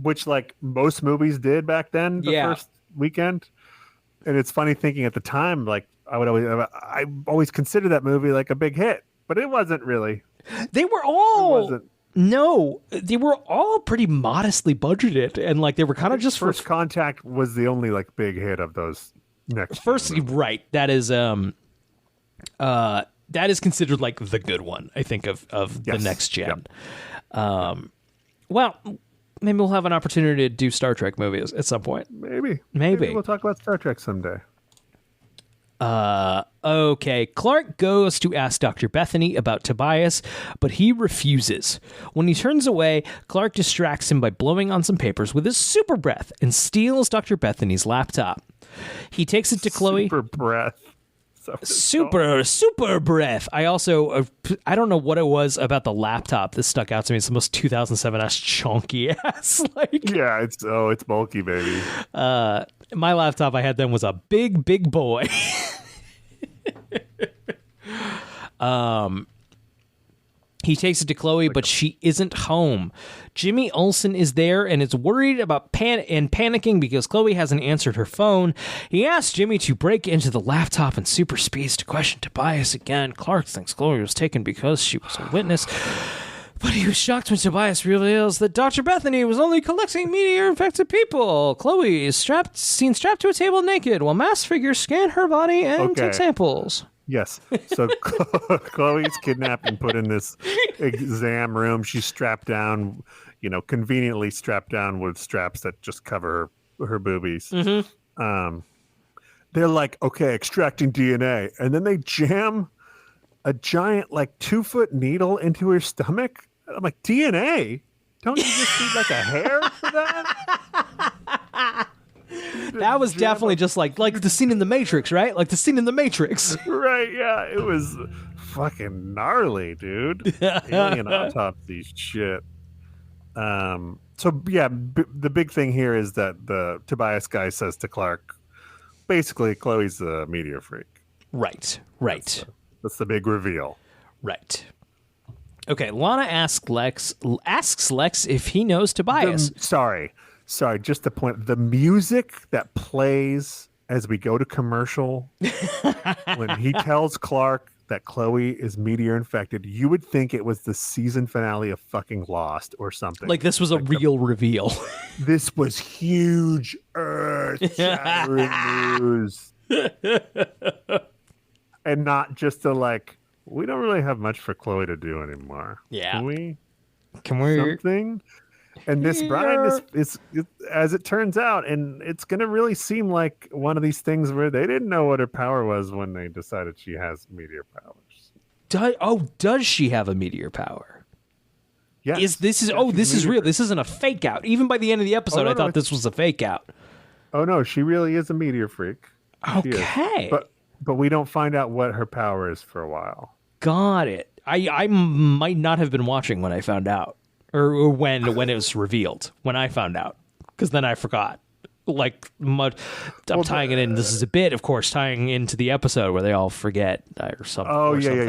which like most movies did back then, the first weekend. And it's funny thinking at the time, like I always considered that movie like a big hit, but it wasn't really. They were all no, they were all pretty modestly budgeted, and like they were kind of just First Contact was the only like big hit of those next. First, right? That is considered like the good one, I think, of the next gen. Yep. Well, maybe we'll have an opportunity to do Star Trek movies at some point. Maybe we'll talk about Star Trek someday. Okay. Clark goes to ask Dr. Bethany about Tobias, but he refuses. When he turns away, Clark distracts him by blowing on some papers with his super breath and steals Dr. Bethany's laptop. He takes it to Chloe. Super breath. Super breath. I also, I don't know what it was about the laptop that stuck out to me. It's the most 2007 ass chunky ass. Yeah, it's bulky, baby. My laptop I had then was a big boy. He takes it to Chloe, but she isn't home. Jimmy Olsen is there and is worried about panicking because Chloe hasn't answered her phone. He asks Jimmy to break into the laptop and super speeds to question Tobias again. Clark thinks Chloe was taken because she was a witness, but he was shocked when Tobias reveals that Dr. Bethany was only collecting meteor-infected people. Chloe is seen strapped to a table naked while masked figures scan her body and take samples. Yes. So Chloe's kidnapped and put in this exam room. She's strapped down, conveniently strapped down with straps that just cover her boobies. Mm-hmm. They're like, okay, extracting DNA. And then they jam a giant, 2-foot needle into her stomach. I'm like, DNA? Don't you just need a hair for that? That was definitely just like the scene in The Matrix, right? Like the scene in The Matrix. Right, yeah. It was fucking gnarly, dude. Alien autopsy shit. The big thing here is that the Tobias guy says to Clark, basically, Chloe's a meteor freak. Right. That's the big reveal. Right. Okay, Lana asks Lex if he knows Tobias. Sorry, just the point. The music that plays as we go to commercial, when he tells Clark that Chloe is meteor infected, you would think it was the season finale of fucking Lost or something. Like this was a real reveal. This was huge earth-shattering news. And not just we don't really have much for Chloe to do anymore. Yeah. Can we? Something? And this Brian is, as it turns out, and it's going to really seem like one of these things where they didn't know what her power was when they decided she has meteor powers. Does she have a meteor power? Yeah. This is real. This isn't a fake out. Even by the end of the episode, I thought this was a fake out. Oh no, she really is a meteor freak. Okay. But we don't find out what her power is for a while. Got it. I might not have been watching when I found out. Or when it was revealed, when I found out, because then I forgot. I'm tying it in. This is a bit, of course, tying into the episode where they all forget or something. Oh, or yeah, something.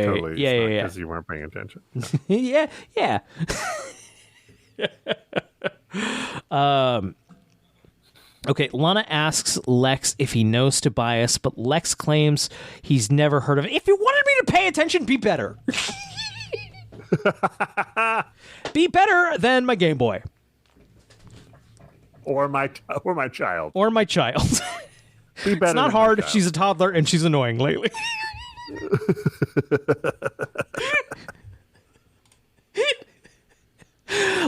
Totally. Yeah. Because you weren't paying attention. Yeah. Okay, Lana asks Lex if he knows Tobias, but Lex claims he's never heard of it. If you wanted me to pay attention, be better. Be better than my Game Boy. Or my child. Or my child. Be better. It's not hard. She's a toddler and she's annoying lately.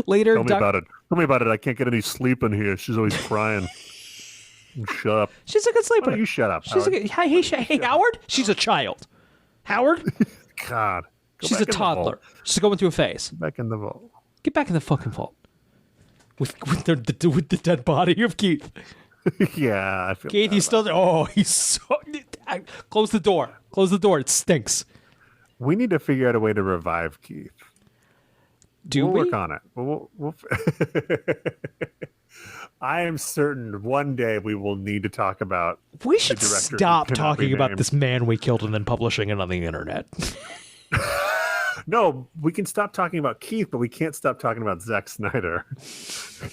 Later, Tell me about it. I can't get any sleep in here. She's always crying. Shut up. She's a good sleeper. Oh, you shut up. She's Howard. Hey, Howard. She's a child. Howard. God. She's a toddler. She's going through a phase. Back in the vault. Get back in the fucking vault. With the dead body of Keith. Yeah, I feel Keith, he's still there. Oh, he's so... Close the door. Close the door. It stinks. We need to figure out a way to revive Keith. We'll work on it. We'll I am certain one day we will need to talk about... We should stop talking about this man we killed and then publishing it on the internet. No, we can stop talking about Keith, but we can't stop talking about Zack Snyder.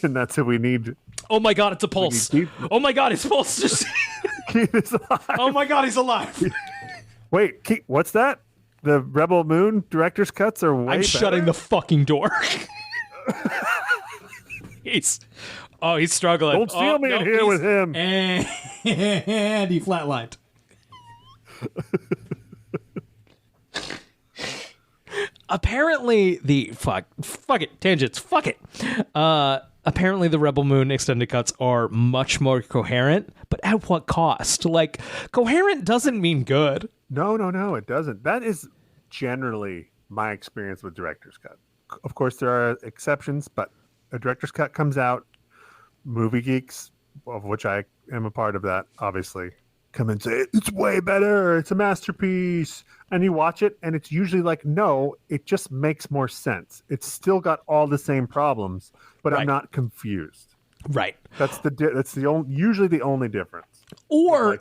And that's who we need. Oh my God, it's a pulse. Oh my God, it's a pulse. Keith is alive. Oh my God, he's alive. Wait, Keith, what's that? The Rebel Moon director's cuts are way I'm better? shutting the fucking door. he's struggling. Don't steal me in here with him. And he flatlined. Apparently fuck it, tangents, fuck it. Apparently the Rebel Moon extended cuts are much more coherent, but at what cost? Like, coherent doesn't mean good. No, it doesn't. That is generally my experience with director's cut. Of course, there are exceptions, but a director's cut comes out. Movie geeks, of which I am a part of that, obviously, come and say, it's way better, it's a masterpiece. And you watch it, and it's usually like, no, it just makes more sense. It's still got all the same problems, but Right. I'm not confused. Right. That's usually the only difference. Or, Like,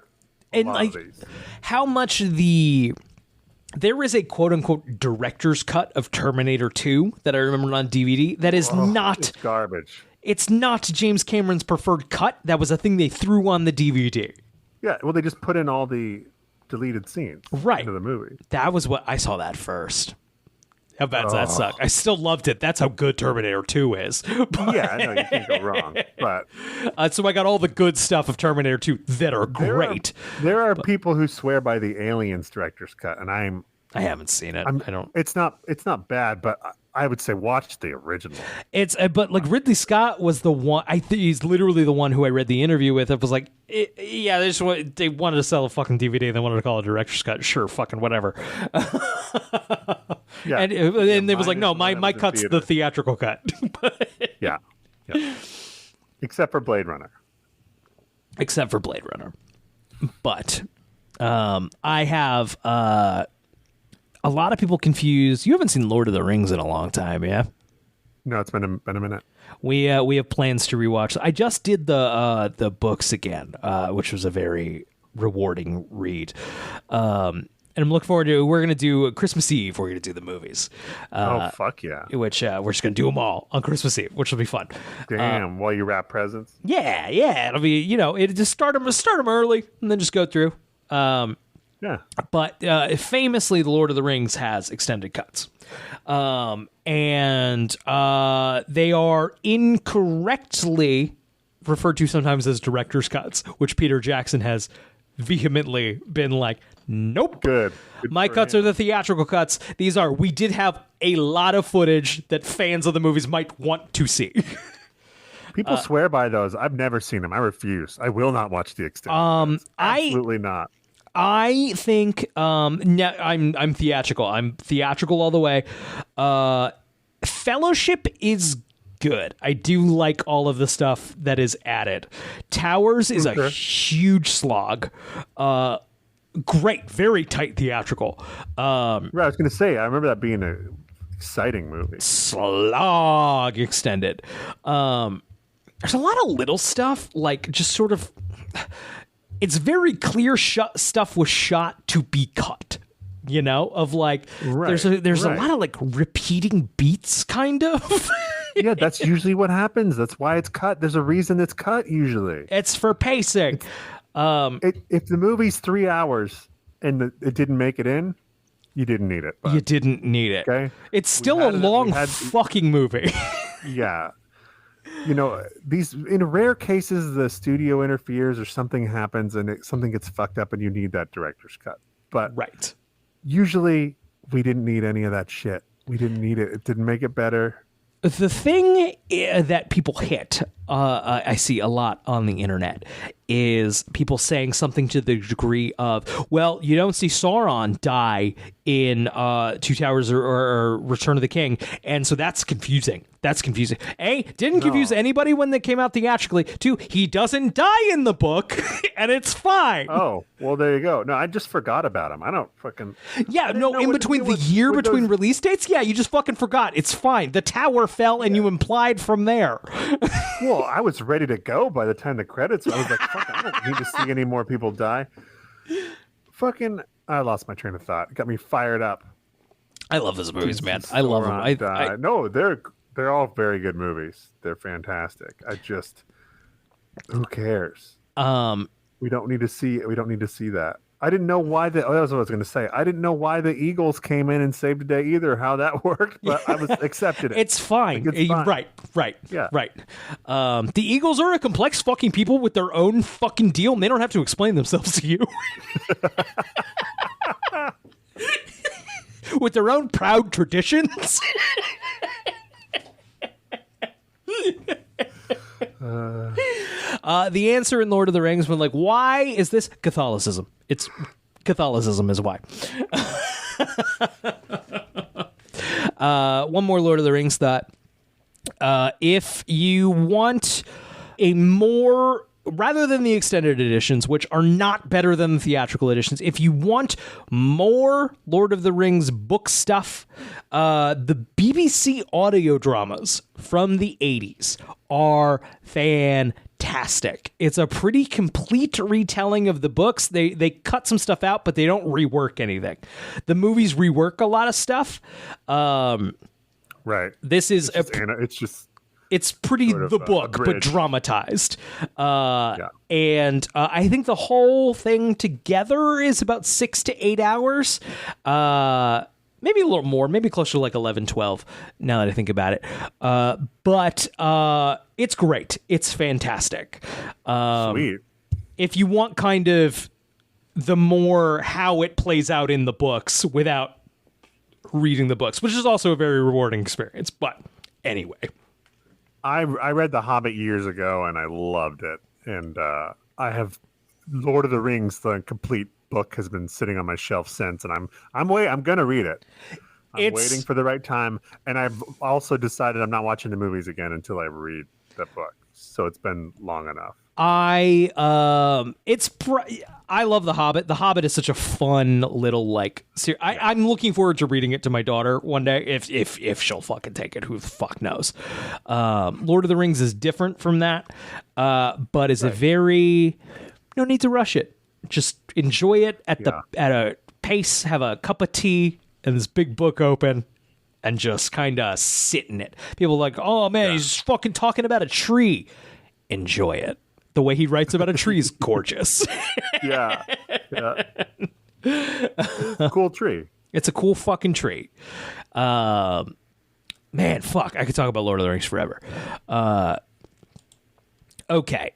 a and lot like, of these. how much there is a quote-unquote director's cut of Terminator 2 that I remember on DVD that is not... It's garbage. It's not James Cameron's preferred cut. That was a thing they threw on the DVD. Yeah, well, they just put in all the deleted scenes Right. into the movie. That was what I saw that first. How bad does that suck? I still loved it. That's how good Terminator 2 is. Yeah, I know you can't go wrong. But So I got all the good stuff of Terminator 2 that are great. There are people who swear by the Aliens director's cut, and I haven't seen it. I don't. It's not bad, but I would say watch the original. It's but like Ridley Scott was the one. I think he's literally the one who I read the interview with. It was like, yeah, they wanted to sell a fucking DVD. They wanted to call it a director's cut. Sure, fucking whatever. Yeah, and it was like, no, my cut's the theatrical cut. yeah. Except for Blade Runner. Except for Blade Runner. But I have a lot of people confused. You haven't seen Lord of the Rings in a long time, yeah? No, it's been a minute. We have plans to rewatch. I just did the books again, which was a very rewarding read. And I'm looking forward to. We're gonna do Christmas Eve. We're gonna do the movies. Oh fuck yeah! Which we're just gonna do them all on Christmas Eve, which will be fun. Damn! While you wrap presents. Yeah. It'll be it just start them early and then just go through. Yeah. But famously, The Lord of the Rings has extended cuts. And they are incorrectly referred to sometimes as director's cuts, which Peter Jackson has vehemently been like, nope. Good My cuts are the theatrical cuts. We did have a lot of footage that fans of the movies might want to see. People swear by those. I've never seen them. I refuse. I will not watch the extended cuts. Absolutely not. I think I'm theatrical. I'm theatrical all the way. Fellowship is good. I do like all of the stuff that is added. Towers is a huge slog. Great, very tight theatrical. Right, I was going to say, I remember that being an exciting movie. Slog extended. There's a lot of little stuff, like just sort of... It's very clear stuff was shot to be cut, of like, right, there's a lot of like repeating beats kind of. Yeah, that's usually what happens. That's why it's cut. There's a reason it's cut usually. It's for pacing. If the movie's 3 hours and it didn't make it in, you didn't need it. But, you didn't need it. Okay. It's still a long fucking movie. Yeah. These, in rare cases, the studio interferes or something happens and something gets fucked up and you need that director's cut. But right. Usually we didn't need any of that shit. We didn't need it. It didn't make it better. The thing that people hit, I see a lot on the internet, is people saying something to the degree of, well, you don't see Sauron die in Two Towers or Return of the King, and so that's confusing. That's confusing. A, didn't confuse anybody when they came out theatrically. Two, he doesn't die in the book, and it's fine. Oh, well, there you go. No, I just forgot about him. I don't fucking... Yeah, no, in between the year between release dates, yeah, you just fucking forgot. It's fine. The tower fell, and you implied from there. Well, I was ready to go by the time the credits. I was like, fuck, I don't need to see any more people die. Fucking, I lost my train of thought. It got me fired up. I love those movies, man. I love them. No, they're all very good movies. They're fantastic. Who cares? We don't need to see. We don't need to see that. I didn't know why that was what I was going to say. I didn't know why the Eagles came in and saved the day either. How that worked, but I was accepted it. It's fine. Like, it's fine. Right. Yeah. Right. The Eagles are a complex fucking people with their own fucking deal, and they don't have to explain themselves to you. With their own proud traditions. The answer in Lord of the Rings, when like, why is this Catholicism? It's Catholicism is why. One more Lord of the Rings thought. If you want a more, rather than the extended editions, which are not better than the theatrical editions, if you want more Lord of the Rings book stuff, the BBC audio dramas from the 80s are fantastic. It's a pretty complete retelling of the books. They cut some stuff out, but they don't rework anything. The movies rework a lot of stuff. Right. This is it's pretty sort of, the book, but abridged. dramatized. And I think the whole thing together is about 6 to 8 hours. Maybe a little more, maybe closer to like 11, 12, now that I think about it. But it's great. It's fantastic. Sweet. If you want kind of the more how it plays out in the books without reading the books, which is also a very rewarding experience. But anyway. I read The Hobbit years ago and I loved it. And I have Lord of the Rings, the complete book, has been sitting on my shelf since, and I'm gonna read it. I'm waiting for the right time, and I've also decided I'm not watching the movies again until I read the book. So it's been long enough. I love The Hobbit. The Hobbit is such a fun little like. I'm looking forward to reading it to my daughter one day if she'll fucking take it. Who the fuck knows? Lord of the Rings is different from that, but is a very no need to rush it. Just enjoy it at a pace. Have a cup of tea and this big book open, and just kind of sit in it. People are like, oh man, he's just fucking talking about a tree. Enjoy it. The way he writes about a tree is gorgeous. Yeah. It's a cool tree. It's a cool fucking tree. Man, fuck. I could talk about Lord of the Rings forever. Okay.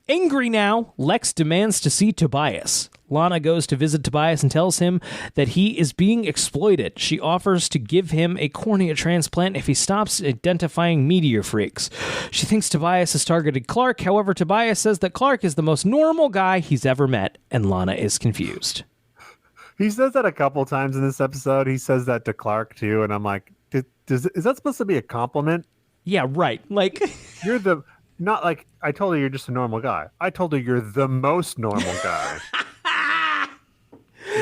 Angry now, Lex demands to see Tobias. Lana goes to visit Tobias and tells him that he is being exploited. She offers to give him a cornea transplant if he stops identifying meteor freaks. She thinks Tobias has targeted Clark. However, Tobias says that Clark is the most normal guy he's ever met, and Lana is confused. He says that a couple times in this episode. He says that to Clark, too, and I'm like, is that supposed to be a compliment? Yeah, right. Like, you're the... Not like, I told her you're just a normal guy. I told her you're the most normal guy.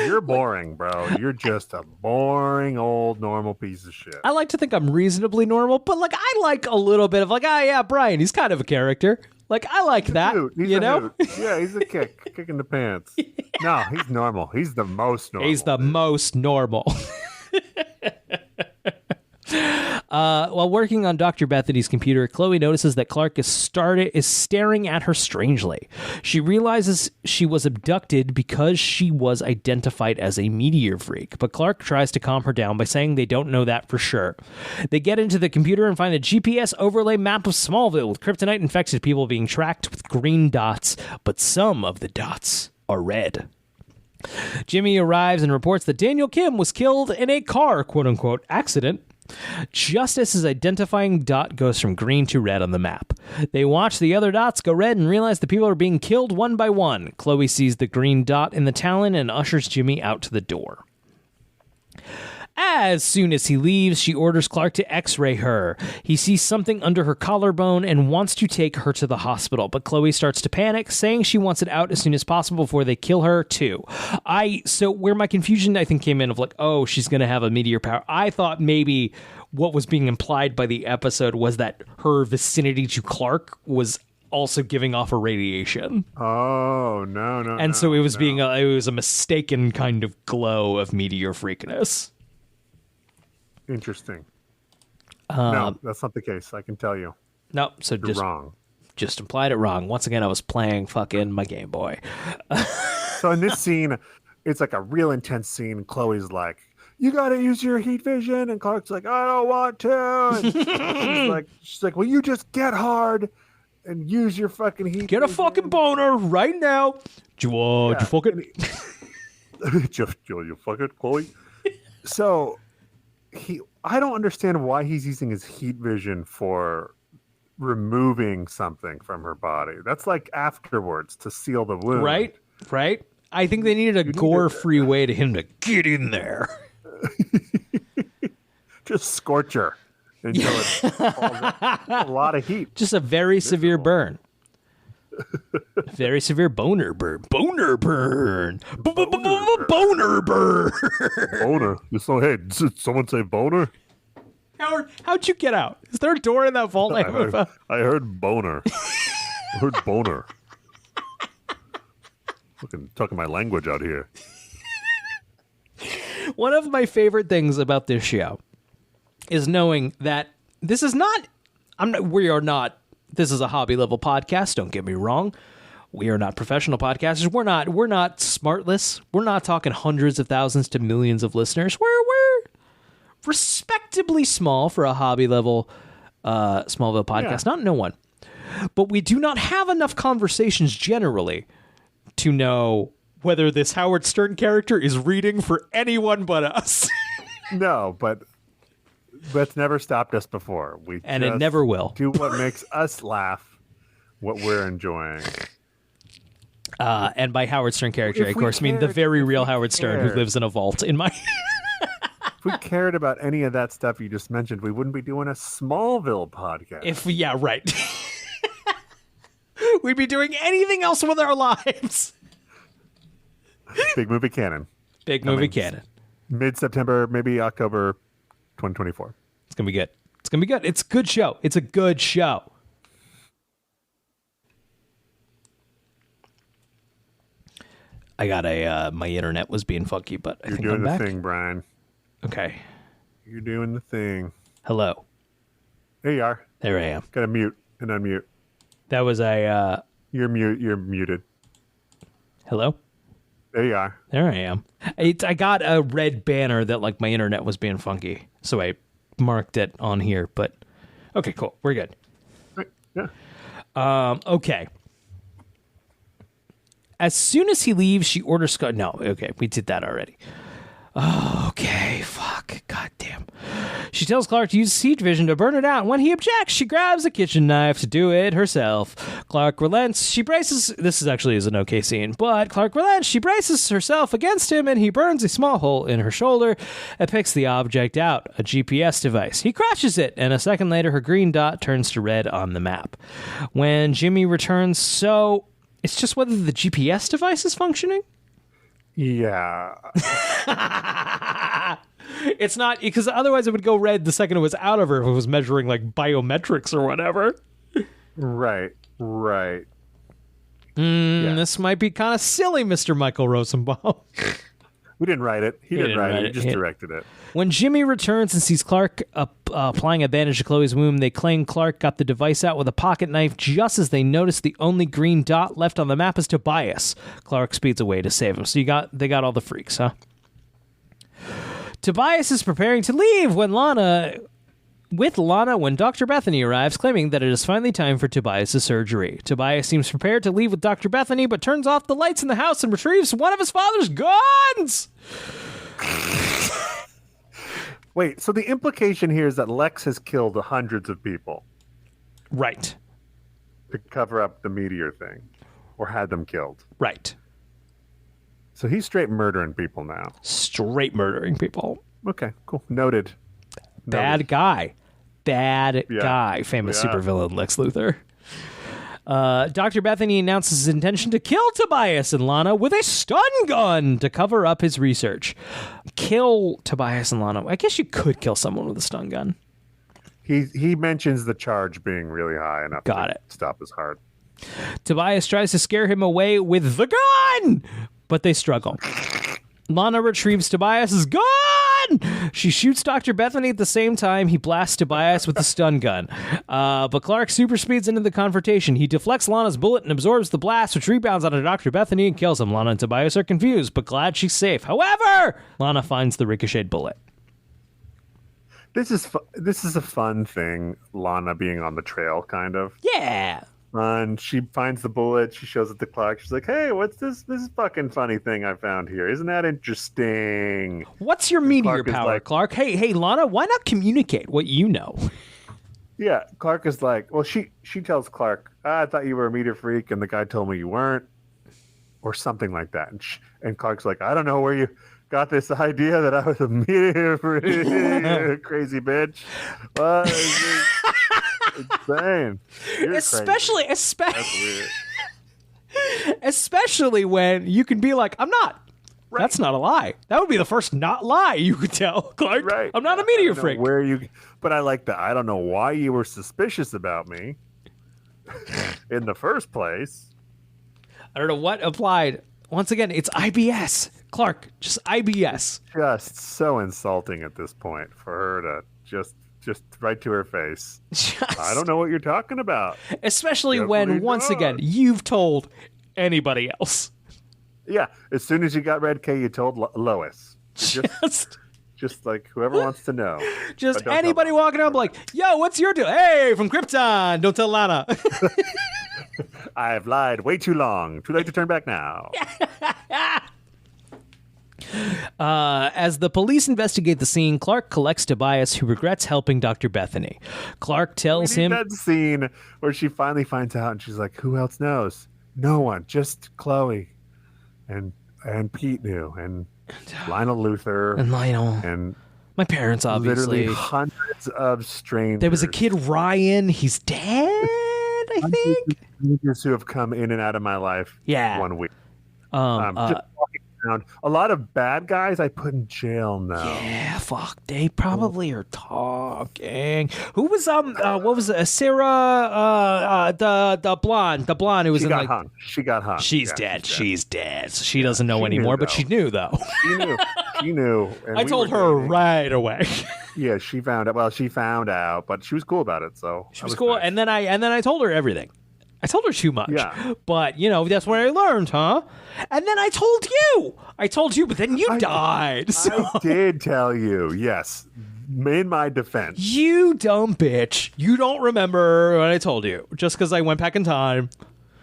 You're boring, bro. You're just a boring old normal piece of shit. I like to think I'm reasonably normal, but like I like a little bit of like, oh yeah, Brian, he's kind of a character. Like I like that, you know? Yeah, he's a kick in the pants. No, he's normal. He's the most normal. He's the most normal. While working on Dr. Bethany's computer, Chloe notices that Clark is staring at her strangely. She realizes she was abducted because she was identified as a meteor freak, but Clark tries to calm her down by saying they don't know that for sure. They get into the computer and find a GPS overlay map of Smallville with kryptonite-infected people being tracked with green dots, but some of the dots are red. Jimmy arrives and reports that Daniel Kim was killed in a car, quote-unquote, accident, just as his identifying dot goes from green to red on the map. They watch the other dots go red and realize the people are being killed one by one. Chloe sees the green dot in the Talon and ushers Jimmy out to the door. As soon as he leaves, she orders Clark to x-ray her. He sees something under her collarbone and wants to take her to the hospital, but Chloe starts to panic, saying she wants it out as soon as possible before they kill her, too. So where my confusion, I think, came in of like, oh, she's going to have a meteor power. I thought maybe what was being implied by the episode was that her vicinity to Clark was also giving off a radiation. Oh, no. And so it was it was a mistaken kind of glow of meteor freakness. Interesting. No, that's not the case. I can tell you. No, so You're wrong. just implied it wrong. Once again, I was playing fucking my Game Boy. So in this scene, it's like a real intense scene. Chloe's like, "You got to use your heat vision," and Clark's like, "I don't want to." And she's like, "Well, you just get hard and use your fucking heat. Get a fucking boner right now. Do you fuck it? You fuck it, Chloe." So I don't understand why he's using his heat vision for removing something from her body. That's like afterwards to seal the wound. Right. I think they needed a gore-free way to him to get in there. Just scorch her until it falls a lot of heat. Just a very severe burn. Very severe boner burn. Boner burn. Boner burn. Boner. So, hey, did someone say boner? Howard, how'd you get out? Is there a door in that vault? I heard boner. I heard boner. Fucking talking my language out here. One of my favorite things about this show is knowing that this is not, this is a hobby level podcast. Don't get me wrong. We are not professional podcasters. We're not smartless. We're not talking hundreds of thousands to millions of listeners. We're respectably small for a hobby level Smallville podcast. Yeah. Not no one. But we do not have enough conversations generally to know whether this Howard Stern character is reading for anyone but us. No, but that's never stopped us before. And it never will. Do what makes us laugh, what we're enjoying. And by Howard Stern character, I, of course, mean the very real Howard Stern who lives in a vault in my... If we cared about any of that stuff you just mentioned, we wouldn't be doing a Smallville podcast. Right. We'd be doing anything else with our lives. Big movie canon. Big movie canon. Mid-September, maybe October 2024. It's going to be good. It's going to be good. It's a good show. It's a good show. I got my internet was being funky, but I think I'm back. You're doing the thing, Brian. Okay. You're doing the thing. Hello. There you are. There I am. Got to mute and unmute. That was a... You're muted. Hello? There you are. There I am. I got a red banner that like my internet was being funky, so I marked it on here, but... Okay, cool. We're good. Right. Yeah. Okay. As soon as he leaves, she orders Scott. No, okay, we did that already. Okay, fuck, goddamn. She tells Clark to use his heat vision to burn it out. When he objects, she grabs a kitchen knife to do it herself. Clark relents. She braces. This is an okay scene, but Clark relents. She braces herself against him, and he burns a small hole in her shoulder and picks the object out, a GPS device. He crashes it, and a second later, her green dot turns to red on the map. When Jimmy returns, so it's just whether the GPS device is functioning? Yeah. It's not, because otherwise it would go red the second it was out of her if it was measuring like biometrics or whatever. Right. This might be kind of silly, Mr. Michael Rosenbaum. We didn't write it. He didn't write it. He just directed it. When Jimmy returns and sees Clark applying a bandage to Chloe's wound, they claim Clark got the device out with a pocket knife just as they notice the only green dot left on the map is Tobias. Clark speeds away to save him. So they got all the freaks, huh? Tobias is preparing to leave when when Dr. Bethany arrives, claiming that it is finally time for Tobias' surgery. Tobias seems prepared to leave with Dr. Bethany, but turns off the lights in the house and retrieves one of his father's guns! Wait, so the implication here is that Lex has killed hundreds of people. Right. To cover up the meteor thing. Or had them killed. Right. So he's straight murdering people now. Straight murdering people. Okay, cool. Noted. Bad guy. Famous supervillain Lex Luthor. Dr. Bethany announces his intention to kill Tobias and Lana with a stun gun to cover up his research. Kill Tobias and Lana. I guess you could kill someone with a stun gun. He mentions the charge being really high enough to stop his heart. Tobias tries to scare him away with the gun, but they struggle. Lana retrieves Tobias's gun run! She shoots Dr. Bethany at the same time. He blasts Tobias with the stun gun. But Clark super speeds into the confrontation. He deflects Lana's bullet and absorbs the blast, which rebounds onto Dr. Bethany and kills him. Lana and Tobias are confused, but glad she's safe. However, Lana finds the ricocheted bullet. This is a fun thing, Lana being on the trail, kind of. Yeah. And she finds the bullet. She shows it to Clark. She's like, "Hey, what's this fucking funny thing I found here? Isn't that interesting?" What's your meteor Clark power, Clark? Hey, Lana, why not communicate what you know? Yeah, Clark is like, well, she tells Clark, "I thought you were a meteor freak, and the guy told me you weren't," or something like that. And Clark's like, "I don't know where you got this idea that I was a meteor freak, crazy bitch." Insane. Especially when you can be like, I'm not. Right. That's not a lie. That would be the first not lie you could tell, Clark. Right. I'm not a meteor freak. But I like that. I don't know why you were suspicious about me in the first place. I don't know what applied. Once again, it's IBS. Clark, just IBS. Just so insulting at this point for her to just right to her face. I don't know what you're talking about. Especially when, once again, you've told anybody else. Yeah, as soon as you got Red K, you told Lois. Just like whoever wants to know. Just anybody walking up like, yo, what's your deal? Hey, from Krypton. Don't tell Lana. I've lied way too long. Too late to turn back now. As the police investigate the scene, Clark collects Tobias, who regrets helping Dr. Bethany. Clark tells him that scene where she finally finds out, and she's like, "Who else knows? No one, just Chloe, and Pete knew, and Lionel Luther, and Lionel, and my parents, obviously, literally hundreds of strangers. There was a kid, Ryan. He's dead, I think. Strangers who have come in and out of my life. Yeah, 1 week. Just walking around. A lot of bad guys I put in jail now. Yeah, fuck. They probably are talking. Who was what was it? Sarah the blonde who was hung. She got hung. She's dead. She's dead. So she doesn't know anymore, but she knew though. She knew. I told her right away. Yeah, she found out. Well, she found out, but she was cool about it. So she was cool, nice. and then I told her everything. I told her too much. Yeah. But, that's where I learned, huh? And then I told you, but then you died. So. I did tell you, yes. In my defense. You dumb bitch. You don't remember what I told you just because I went back in time.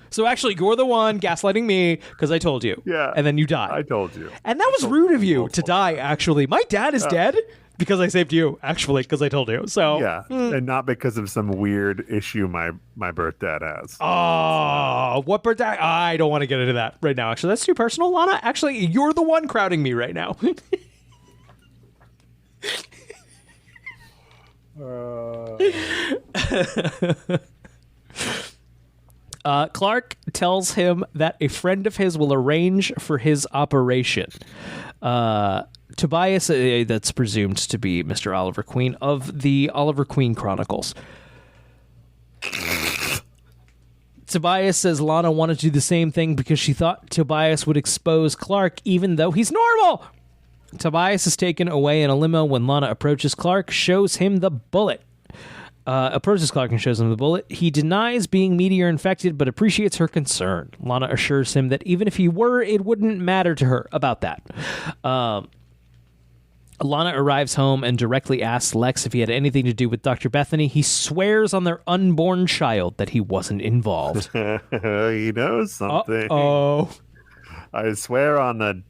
So actually, you're the one gaslighting me because I told you. Yeah. And then you died. I told you. And that was rude of you to die, actually. My dad is dead. Because I saved you, actually, because I told you. So yeah, and not because of some weird issue my birth dad has. Oh, what birthday? I don't want to get into that right now. Actually, that's too personal, Lana. Actually, you're the one crowding me right now. Clark tells him that a friend of his will arrange for his operation. Tobias, that's presumed to be Mr. Oliver Queen of the Oliver Queen Chronicles. Tobias says Lana wanted to do the same thing because she thought Tobias would expose Clark even though he's normal. Tobias is taken away in a limo when Lana approaches Clark, shows him the bullet. Approaches Clark and shows him the bullet. He denies being meteor infected, but appreciates her concern. Lana assures him that even if he were, it wouldn't matter to her about that. Lana arrives home and directly asks Lex if he had anything to do with Dr. Bethany. He swears on their unborn child that he wasn't involved. He knows something. Oh, I swear on the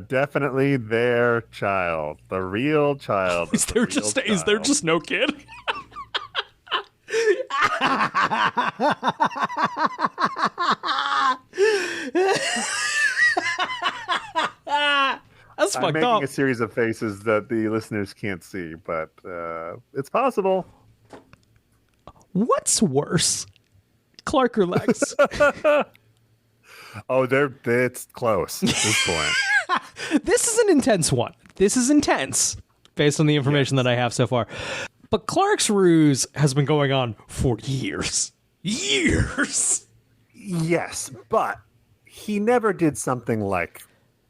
definitely their child, the real child. Is there just no kid? That's fucked up. I'm making a series of faces that the listeners can't see, but it's possible. What's worse, Clark or Lex? It's close at this point. This is an intense one. This is intense, based on the information that I have so far. But Clark's ruse has been going on for years. Years! Yes, but he never did something like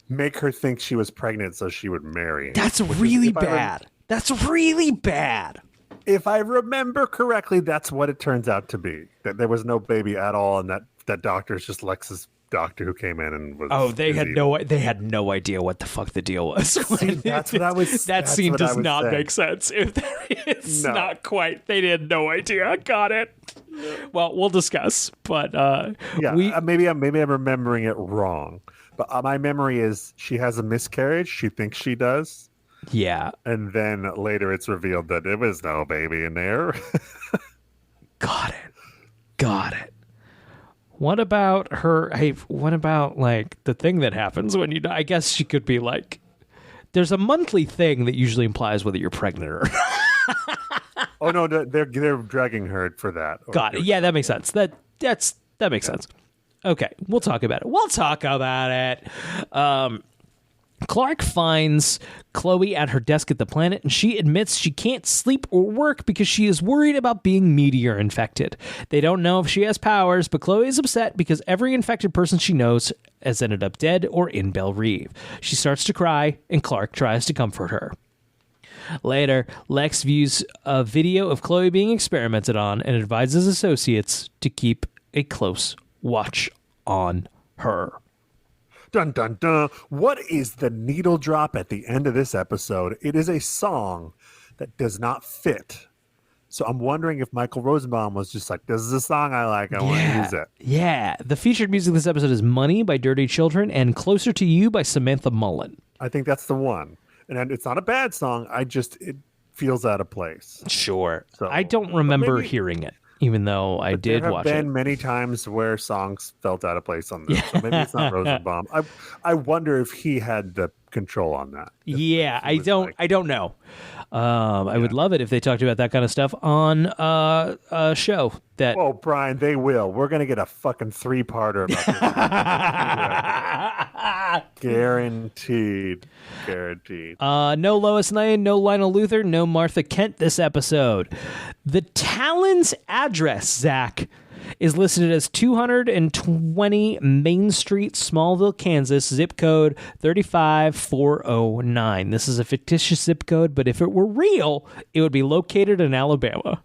make her think she was pregnant so she would marry him. That's really bad. That's really bad. If I remember correctly, that's what it turns out to be. That there was no baby at all, and that doctor is just Lex's doctor who came in and was. Oh, they had no idea what the fuck the deal was. See, that's what I was. That scene does not make sense. It's not quite. They had no idea. Got it. Well, we'll discuss. But maybe I'm remembering it wrong. But my memory is she has a miscarriage. She thinks she does. Yeah. And then later it's revealed that there was no baby in there. Got it. What about her? Hey, what about like the thing that happens when you die? I guess she could be like, there's a monthly thing that usually implies whether you're pregnant or not. Oh no, they're dragging her for that. Got it. Yeah, that makes sense. That makes sense. Okay, we'll talk about it. Clark finds Chloe at her desk at the planet, and she admits she can't sleep or work because she is worried about being meteor infected. They don't know if she has powers, but Chloe is upset because every infected person she knows has ended up dead or in Belle Reve. She starts to cry, and Clark tries to comfort her. Later, Lex views a video of Chloe being experimented on and advises associates to keep a close watch on her. Dun, dun, dun. What is the needle drop at the end of this episode? It is a song that does not fit. So I'm wondering if Michael Rosenbaum was just like, this is a song I like. I want to use it. Yeah. The featured music of this episode is Money by Dirty Children and Closer to You by Samantha Mullen. I think that's the one. And it's not a bad song. It feels out of place. Sure. So, I don't remember hearing it, even though I did watch it. There have been many times where songs felt out of place on this. So maybe it's not Rosenbaum. I wonder if he had the control on that. Yeah, I don't know. I would love it if they talked about that kind of stuff on a show. Oh, Brian, they will. We're going to get a fucking 3-parter about this. Guaranteed. No Lois Lane, no Lionel Luthor, no Martha Kent this episode. The Talon's address, Zach, is listed as 220 Main Street, Smallville, Kansas, zip code 35409. This is a fictitious zip code, but if it were real, it would be located in Alabama.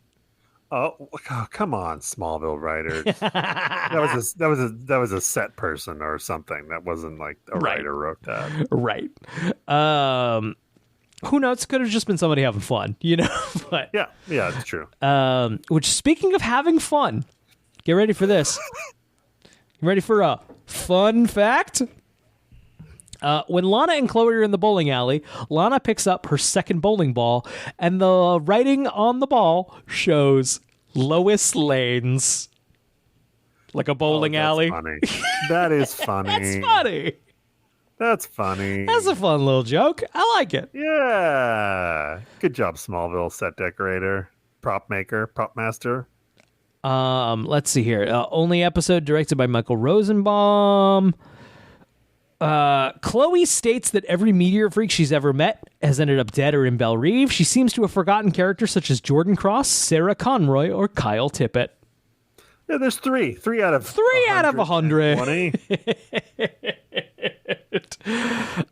Oh, come on, Smallville writers. that was a set person or something. That wasn't like a writer wrote that. Right. Who knows? Could have just been somebody having fun, you know? But yeah, it's true. Which, speaking of having fun, get ready for this. You ready for a fun fact? When Lana and Chloe are in the bowling alley, Lana picks up her second bowling ball, and the writing on the ball shows Lois Lanes. Like a bowling alley. Funny. That is funny. That's funny. That's funny. That's a fun little joke. I like it. Yeah. Good job, Smallville set decorator, prop maker, prop master. Let's see here. Only episode directed by Michael Rosenbaum. Chloe states that every meteor freak she's ever met has ended up dead or in Belle Reve. She seems to have forgotten characters such as Jordan Cross, Sarah Conroy, or Kyle Tippett. Yeah, there's three. 3 out of 100. 20.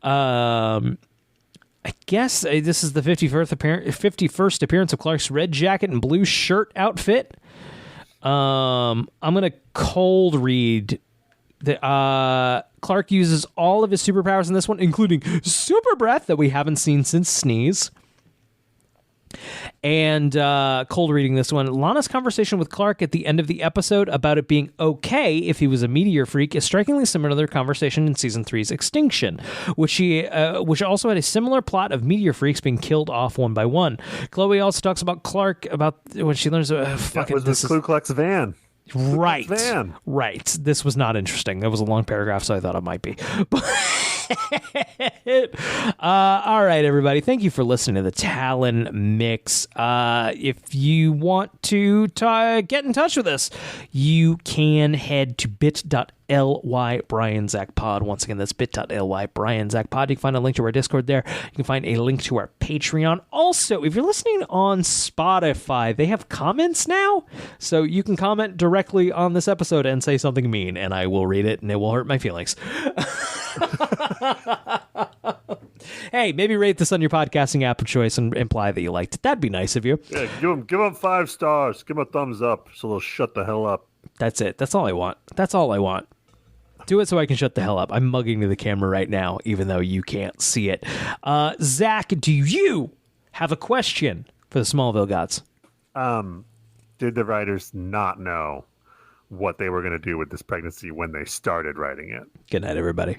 I guess this is the 51st appearance of Clark's red jacket and blue shirt outfit. I'm gonna cold read that Clark uses all of his superpowers in this one, including super breath that we haven't seen since Sneeze. And cold reading this one, Lana's conversation with Clark at the end of the episode about it being okay if he was a meteor freak is strikingly similar to their conversation in season 3's Extinction, which also had a similar plot of meteor freaks being killed off one by one. Chloe also talks about Clark about when she learns that was the Ku Klux van. Right. This was not interesting. That was a long paragraph, so I thought it might be. All right, everybody. Thank you for listening to the Talon Mix. If you want to get in touch with us, you can head to bit.ly Brian Zach Pod. Once again, that's bit.ly Brian Zach Pod. You can find a link to our Discord there. You can find a link to our Patreon. Also, if you're listening on Spotify, they have comments now, so you can comment directly on this episode and say something mean, and I will read it, and it will hurt my feelings. Hey, maybe rate this on your podcasting app of choice and imply that you liked it. That'd be nice of you. Yeah, give them 5 stars. Give them a thumbs up so they'll shut the hell up. That's it. That's all I want. That's all I want. Do it so I can shut the hell up. I'm mugging to the camera right now, even though you can't see it. Zach, do you have a question for the Smallville gods? Did the writers not know what they were going to do with this pregnancy when they started writing it? Good night, everybody.